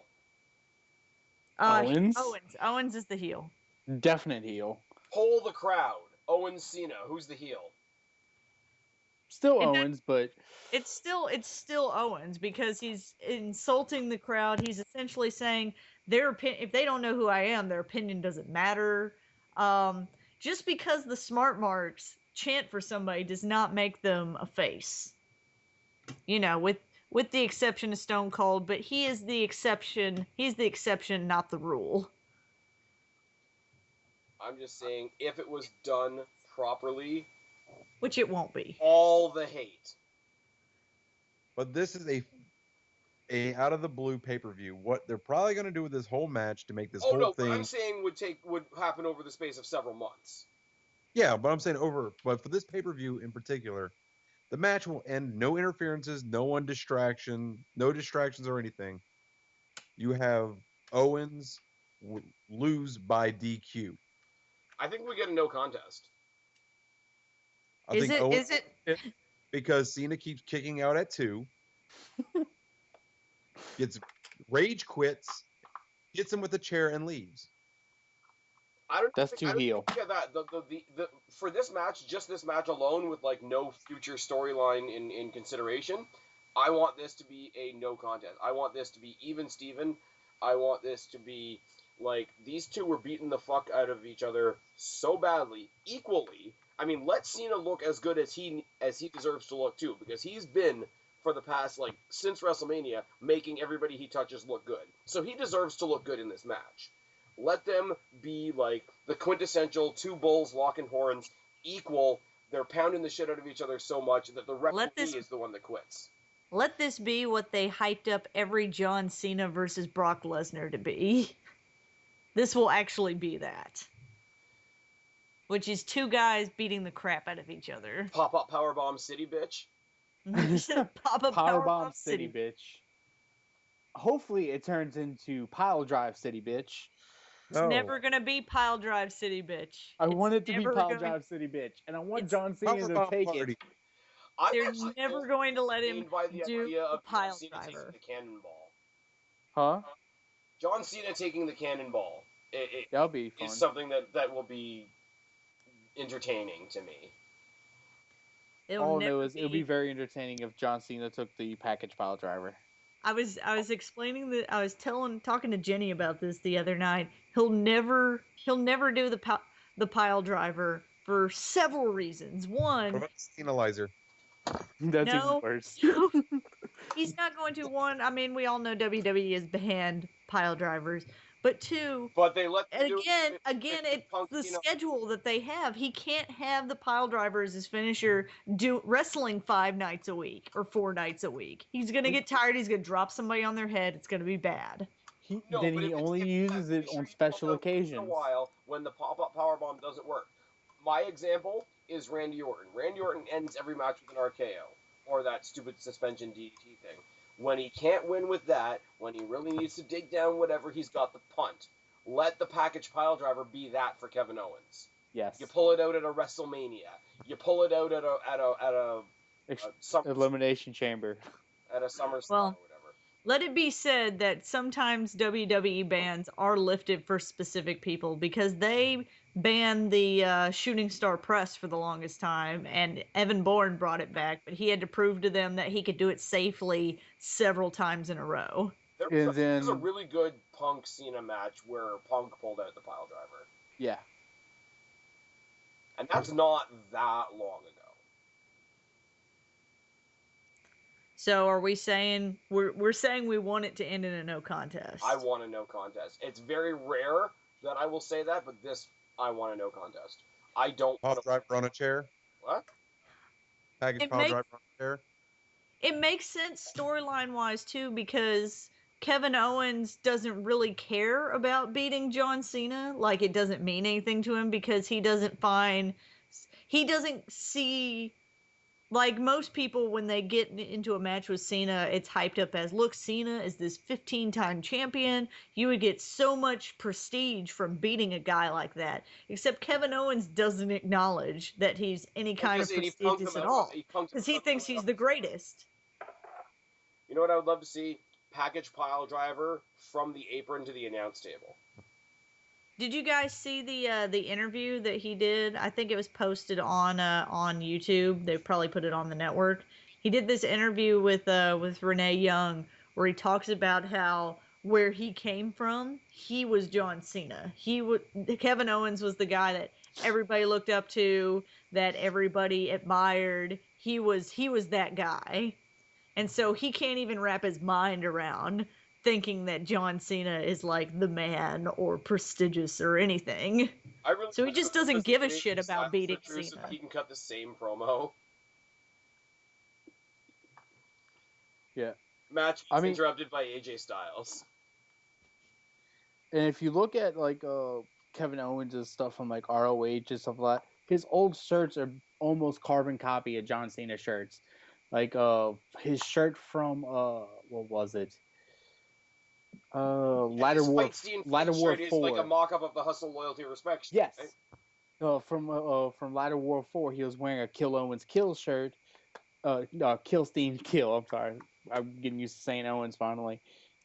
Owens? Owens is the heel. Definite heel. Poll the crowd. Owens, Cena. Who's the heel? Still Owens, but... It's still Owens because he's insulting the crowd. He's essentially saying if they don't know who I am, their opinion doesn't matter. Just because the smart marks chant for somebody does not make them a face. You know, with the exception of Stone Cold, but he is the exception. He's the exception, not the rule. I'm just saying, if it was done properly, which it won't be, all the hate. But this is a out of the blue pay-per-view. What they're probably going to do with this whole match to make this whole thing. What I'm saying would happen over the space of several months. Yeah, but I'm saying but for this pay-per-view in particular, the match will end, no interferences, no distractions or anything. You have Owens lose by DQ. I think we get a no contest. Is it? Because Cena keeps kicking out at 2. Rage quits, hits him with a chair and leaves. That's too heel. Yeah, that the for this match, just this match alone, with like no future storyline in consideration, I want this to be a no contest. I want this to be even Steven. I want this to be like these two were beating the fuck out of each other so badly, equally. I mean, let Cena look as good as he deserves to look too, because he's been for the past like since WrestleMania making everybody he touches look good. So he deserves to look good in this match. Let them be like the quintessential two bulls locking horns, equal. They're pounding the shit out of each other so much that the referee is the one that quits. Let this be what they hyped up every John Cena versus Brock Lesnar to be. This will actually be that. Which is two guys beating the crap out of each other. Pop-up powerbomb city, bitch. Pop-up powerbomb city, bitch. Hopefully it turns into pile drive city, bitch. It's never going to be pile drive city, bitch. I want it to be pile drive city, bitch. And I want John Cena to take it. They're never going to let him do the pile driver. The cannonball. Huh? John Cena taking the cannonball. That'll be fun. Is something that will be entertaining to me. All I know is it'll be very entertaining if John Cena took the package pile driver. I was explaining that I was talking to Jenny about this the other night. He'll never do the pile driver for several reasons. One, what about Cenalizer? That's even worse. He's not going to. One, I mean, we all know WWE has banned pile drivers. But two, but they let and again, it's the schedule that they have. He can't have the pile driver as his finisher wrestling 5 nights a week or 4 nights a week. He's gonna get tired. He's gonna drop somebody on their head. It's gonna be bad. He only uses it on special occasions. A while when the pop-up powerbomb doesn't work. My example is Randy Orton. Randy Orton ends every match with an RKO or that stupid suspension DDT thing. When he can't win with that, when he really needs to dig down whatever, he's got the punt. Let the package pile driver be that for Kevin Owens. Yes. You pull it out at a WrestleMania. You pull it out at a Elimination Chamber. At a SummerSlam or whatever. Let it be said that sometimes WWE bans are lifted for specific people because they banned the Shooting Star Press for the longest time, and Evan Bourne brought it back, but he had to prove to them that he could do it safely several times in a row. There was a really good Punk Cena match where Punk pulled out the pile driver. Yeah. And that's not that long ago. So are we saying we're saying we want it to end in a no contest? I want a no contest. It's very rare that I will say that, but this I want a no contest. I don't pile driver on a chair. What? Package pile driver on a chair. It makes sense storyline wise too, because Kevin Owens doesn't really care about beating John Cena. Like, it doesn't mean anything to him because he doesn't see. Like most people, when they get into a match with Cena, it's hyped up as, look, Cena is this 15-time champion. You would get so much prestige from beating a guy like that. Except Kevin Owens doesn't acknowledge that he's any kind of prestigious at all. Because he thinks he's the greatest. You know what I would love to see? Package pile driver from the apron to the announce table. Did you guys see the interview that he did? I think it was posted on YouTube. They probably put it on the network. He did this interview with Renee Young where he talks about how where he came from, he was John Cena. Kevin Owens was the guy that everybody looked up to, that everybody admired. He was that guy. And so he can't even wrap his mind around thinking that John Cena is like the man or prestigious or anything. So he just doesn't give a shit about beating Cena. He can cut the same promo. Yeah. Match interrupted by AJ Styles. And if you look at like Kevin Owens' stuff from like ROH and stuff like that, his old shirts are almost carbon copy of John Cena shirts. Like his shirt from what was it? Ladder War 4 is like a mock-up of the Hustle, Loyalty, Respect shirt. Yes. Right? From Ladder War 4, he was wearing a Kill Owens Kill shirt. Kill Steam Kill. I'm sorry, I'm getting used to saying Owens finally.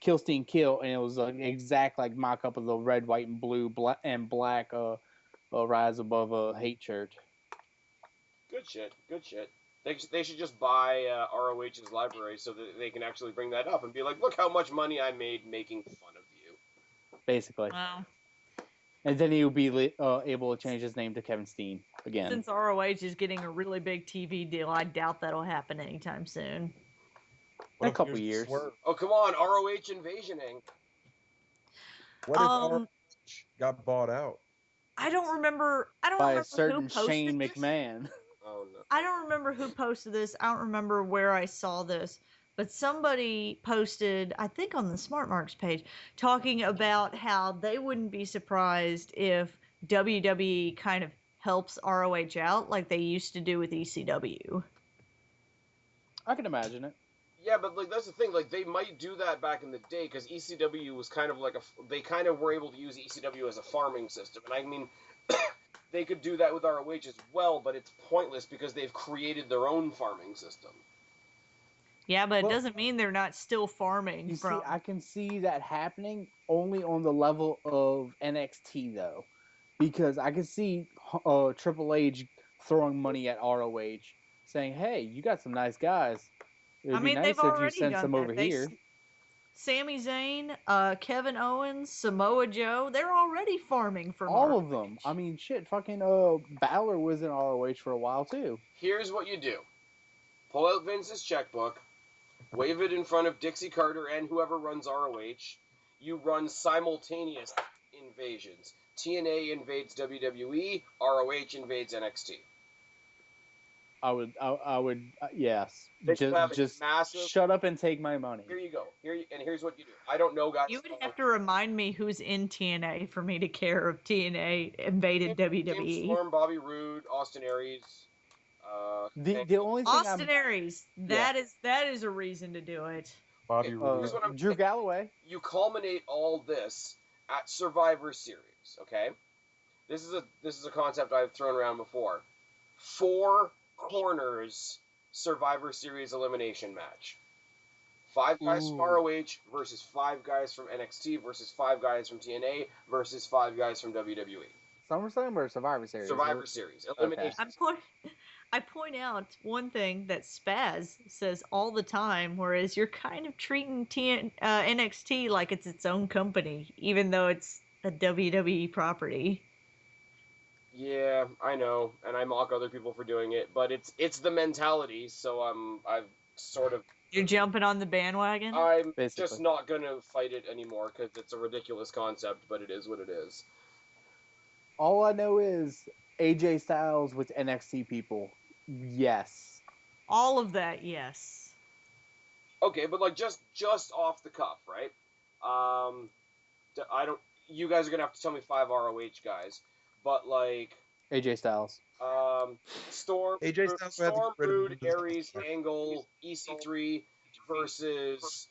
Kill Steen Kill, and it was an exact like mock-up of the red, white, and blue, black Rise Above a Hate shirt. Good shit. Good shit. They should just buy ROH's library so that they can actually bring that up and be like, look how much money I made making fun of you. Basically. Wow. And then he'll be able to change his name to Kevin Steen again. Since ROH is getting a really big TV deal, I doubt that'll happen anytime soon. A couple years. Oh, come on, ROH Invasion Inc. What if ROH got bought out? I don't remember by a certain who posted Shane this. McMahon. Oh no. I don't remember who posted this. I don't remember where I saw this, but somebody posted, I think on the Smart Marks page, talking about how they wouldn't be surprised if WWE kind of helps ROH out like they used to do with ECW. I can imagine it. Yeah, but like that's the thing. Like they might do that back in the day because ECW was kind of like they kind of were able to use ECW as a farming system, and I mean, they could do that with ROH as well, but it's pointless because they've created their own farming system. Yeah, but it doesn't mean they're not still farming. You see, I can see that happening only on the level of NXT though, because I can see Triple H throwing money at ROH, saying, "Hey, you got some nice guys. It'd be nice if you sent some over here." Sami Zayn, Kevin Owens, Samoa Joe, they're already farming for all of them. I mean, shit, fucking Balor was in ROH for a while too. Here's what you do. Pull out Vince's checkbook, wave it in front of Dixie Carter and whoever runs ROH. You run simultaneous invasions. TNA invades WWE, ROH invades NXT. I would, yes. Just massive. Shut up and take my money. Here you go. Here's what you do. I don't know, guys. You would have to remind me who's in TNA for me to care if TNA invaded WWE. James Storm, Bobby Roode, Austin Aries. The only thing Austin Aries. That is a reason to do it. Bobby Roode. Drew Galloway. You culminate all this at Survivor Series. Okay. This is a concept I've thrown around before. 4 corners Survivor Series elimination match. 5 guys from ROH versus 5 guys from NXT versus 5 guys from TNA versus 5 guys from WWE. SummerSlam or Survivor Series? Survivor Series. Elimination. Okay. I point out one thing that Spaz says all the time, whereas you're kind of treating NXT like it's its own company, even though it's a WWE property. Yeah, I know, and I mock other people for doing it, but it's the mentality. So I've sort of. You're jumping on the bandwagon? I'm just not gonna fight it anymore because it's a ridiculous concept, but it is what it is. All I know is AJ Styles with NXT people. Yes. All of that, yes. Okay, but like just off the cuff, right? I don't. You guys are gonna have to tell me 5 ROH guys. But like AJ Styles, Storm, Roode, Aries, Angle, EC3 versus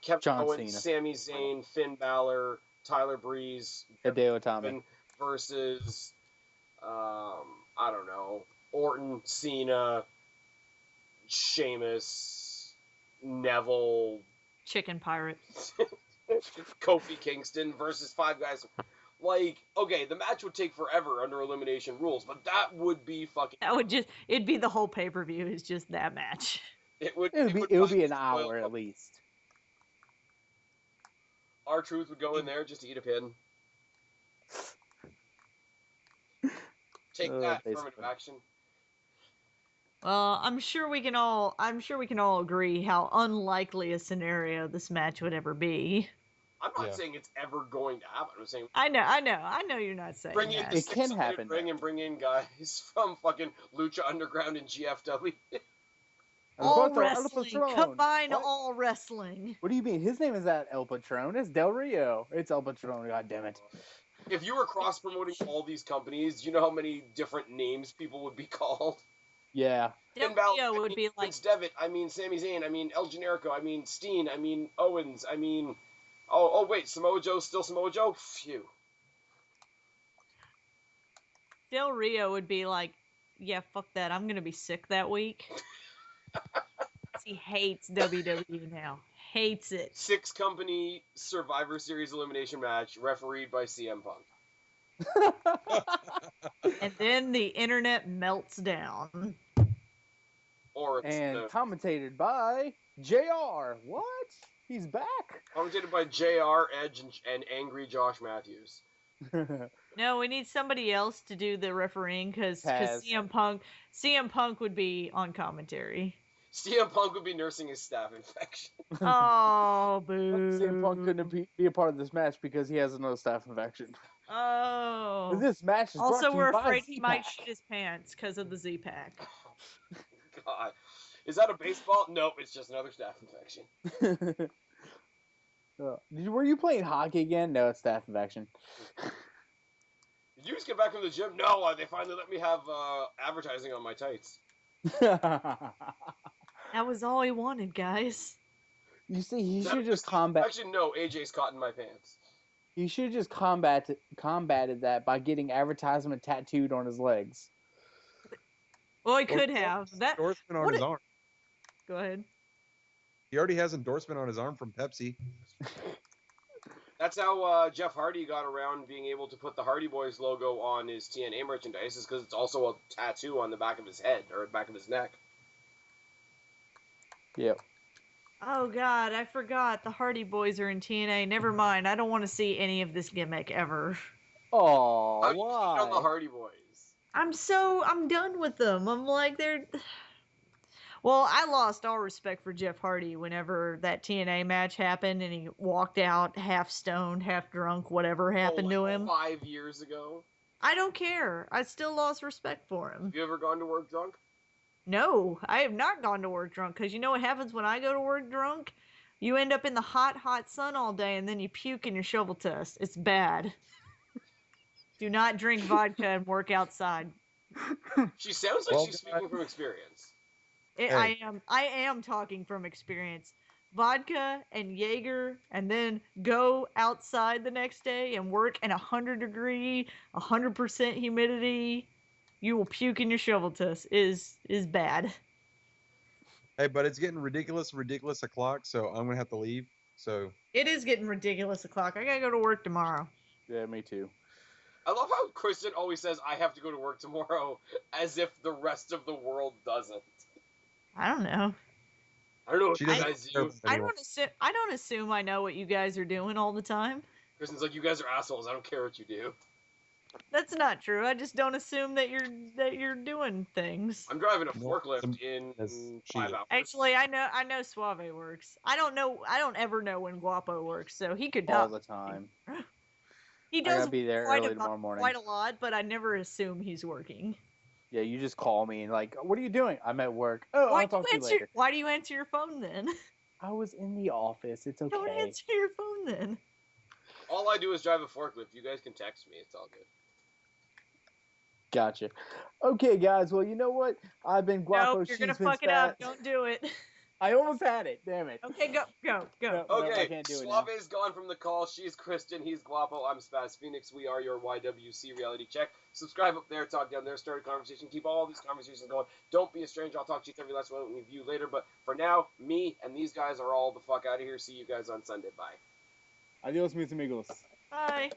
Kevin Owens, Sami Zayn, Finn Balor, Tyler Breeze, Hideo Itami versus I don't know, Orton, Cena, Sheamus, Neville, Chicken Pirate, Kofi Kingston versus 5 guys. Like, okay, the match would take forever under elimination rules, but that would be fucking. It'd be the whole pay-per-view is just that match. It would be an hour at least. R-Truth would go in there just to eat a pin. Take that, affirmative action. Well, I'm sure we can all agree how unlikely a scenario this match would ever be. I'm not saying it's ever going to happen. I'm saying I know you're not saying that. It can happen. Bring in guys from fucking Lucha Underground and GFW. All wrestling. Combine all wrestling. What do you mean? His name is not El Patron. It's Del Rio. It's El Patron. God damn it. If you were cross-promoting all these companies, do you know how many different names people would be called? Yeah. Del Rio would be like... Vince Devitt, I mean Sami Zayn, I mean El Generico, I mean Steen, I mean Owens, I mean... Oh, wait, Samoa Joe's still Samoa Joe? Phew. Del Rio would be like, yeah, fuck that. I'm going to be sick that week. He hates WWE now. hates it. 6-company Survivor Series elimination match refereed by CM Punk. And then the internet melts down. Commentated by JR. What? He's back? Commentated by JR, Edge, and angry Josh Matthews. No, we need somebody else to do the refereeing because CM Punk would be on commentary. CM Punk would be nursing his staph infection. Oh, boo. CM Punk couldn't be a part of this match because he has no staph infection. Oh. This match is also, we're afraid he might shit his pants because of the Z-Pack. God. Is that a baseball? Nope, it's just another staph infection. Were you playing hockey again? No, it's staph infection. Did you just get back from the gym? No, they finally let me have advertising on my tights. That was all he wanted, guys. You see, he should just combat. Actually, no, AJ's caught in my pants. He should just combated that by getting advertisement tattooed on his legs. Well, he could have. That endorsement on his arm. Go ahead. He already has endorsement on his arm from Pepsi. That's how Jeff Hardy got around being able to put the Hardy Boys logo on his TNA merchandise, is because it's also a tattoo on the back of his head, or back of his neck. Yep. Oh, God, I forgot. The Hardy Boys are in TNA. Never mind. I don't want to see any of this gimmick ever. Oh, why? On the Hardy Boys. I'm done with them. I'm like, they're... Well, I lost all respect for Jeff Hardy whenever that TNA match happened and he walked out half stoned, half drunk, whatever happened to him. 5 years ago? I don't care. I still lost respect for him. Have you ever gone to work drunk? No, I have not gone to work drunk, because you know what happens when I go to work drunk? You end up in the hot, hot sun all day and then you puke in your shovel tusk. It's bad. Do not drink vodka and work outside. She sounds like she's speaking from experience. I am talking from experience. Vodka and Jaeger, and then go outside the next day and work in 100-degree, 100% humidity. You will puke in your shovel tusk. Is bad. Hey, but it's getting ridiculous o'clock, so I'm gonna have to leave. So it is getting ridiculous o'clock. I gotta go to work tomorrow. Yeah, me too. I love how Kristen always says, I have to go to work tomorrow, as if the rest of the world doesn't. I don't know. I don't know what you guys do. I don't assume I know what you guys are doing all the time. Kristen's like, you guys are assholes. I don't care what you do. That's not true. I just don't assume that you're doing things. I'm driving a forklift in 5 hours. Actually, I know Suave works. I don't ever know when Guapo works, so he could all the time. He does I gotta be there early tomorrow morning. Quite a lot, but I never assume he's working. Yeah, you just call me and like, what are you doing? I'm at work. Oh, I'll talk to you later. Why do you answer your phone then? I was in the office. It's okay. Don't answer your phone then. All I do is drive a forklift. You guys can text me. It's all good. Gotcha. Okay, guys. Well, you know what? I've been Guapo. Nope, you're gonna fuck it up. Don't do it. I almost had it. Damn it. Okay, go. Okay, I can't do it now. Suave's gone from the call. She's Kristen. He's Guapo. I'm Spaz Phoenix. We are your YWC Reality Check. Subscribe up there. Talk down there. Start a conversation. Keep all these conversations going. Don't be a stranger. I'll talk to you every last one of you later. But for now, me and these guys are all the fuck out of here. See you guys on Sunday. Bye. Adios, mis amigos. Bye.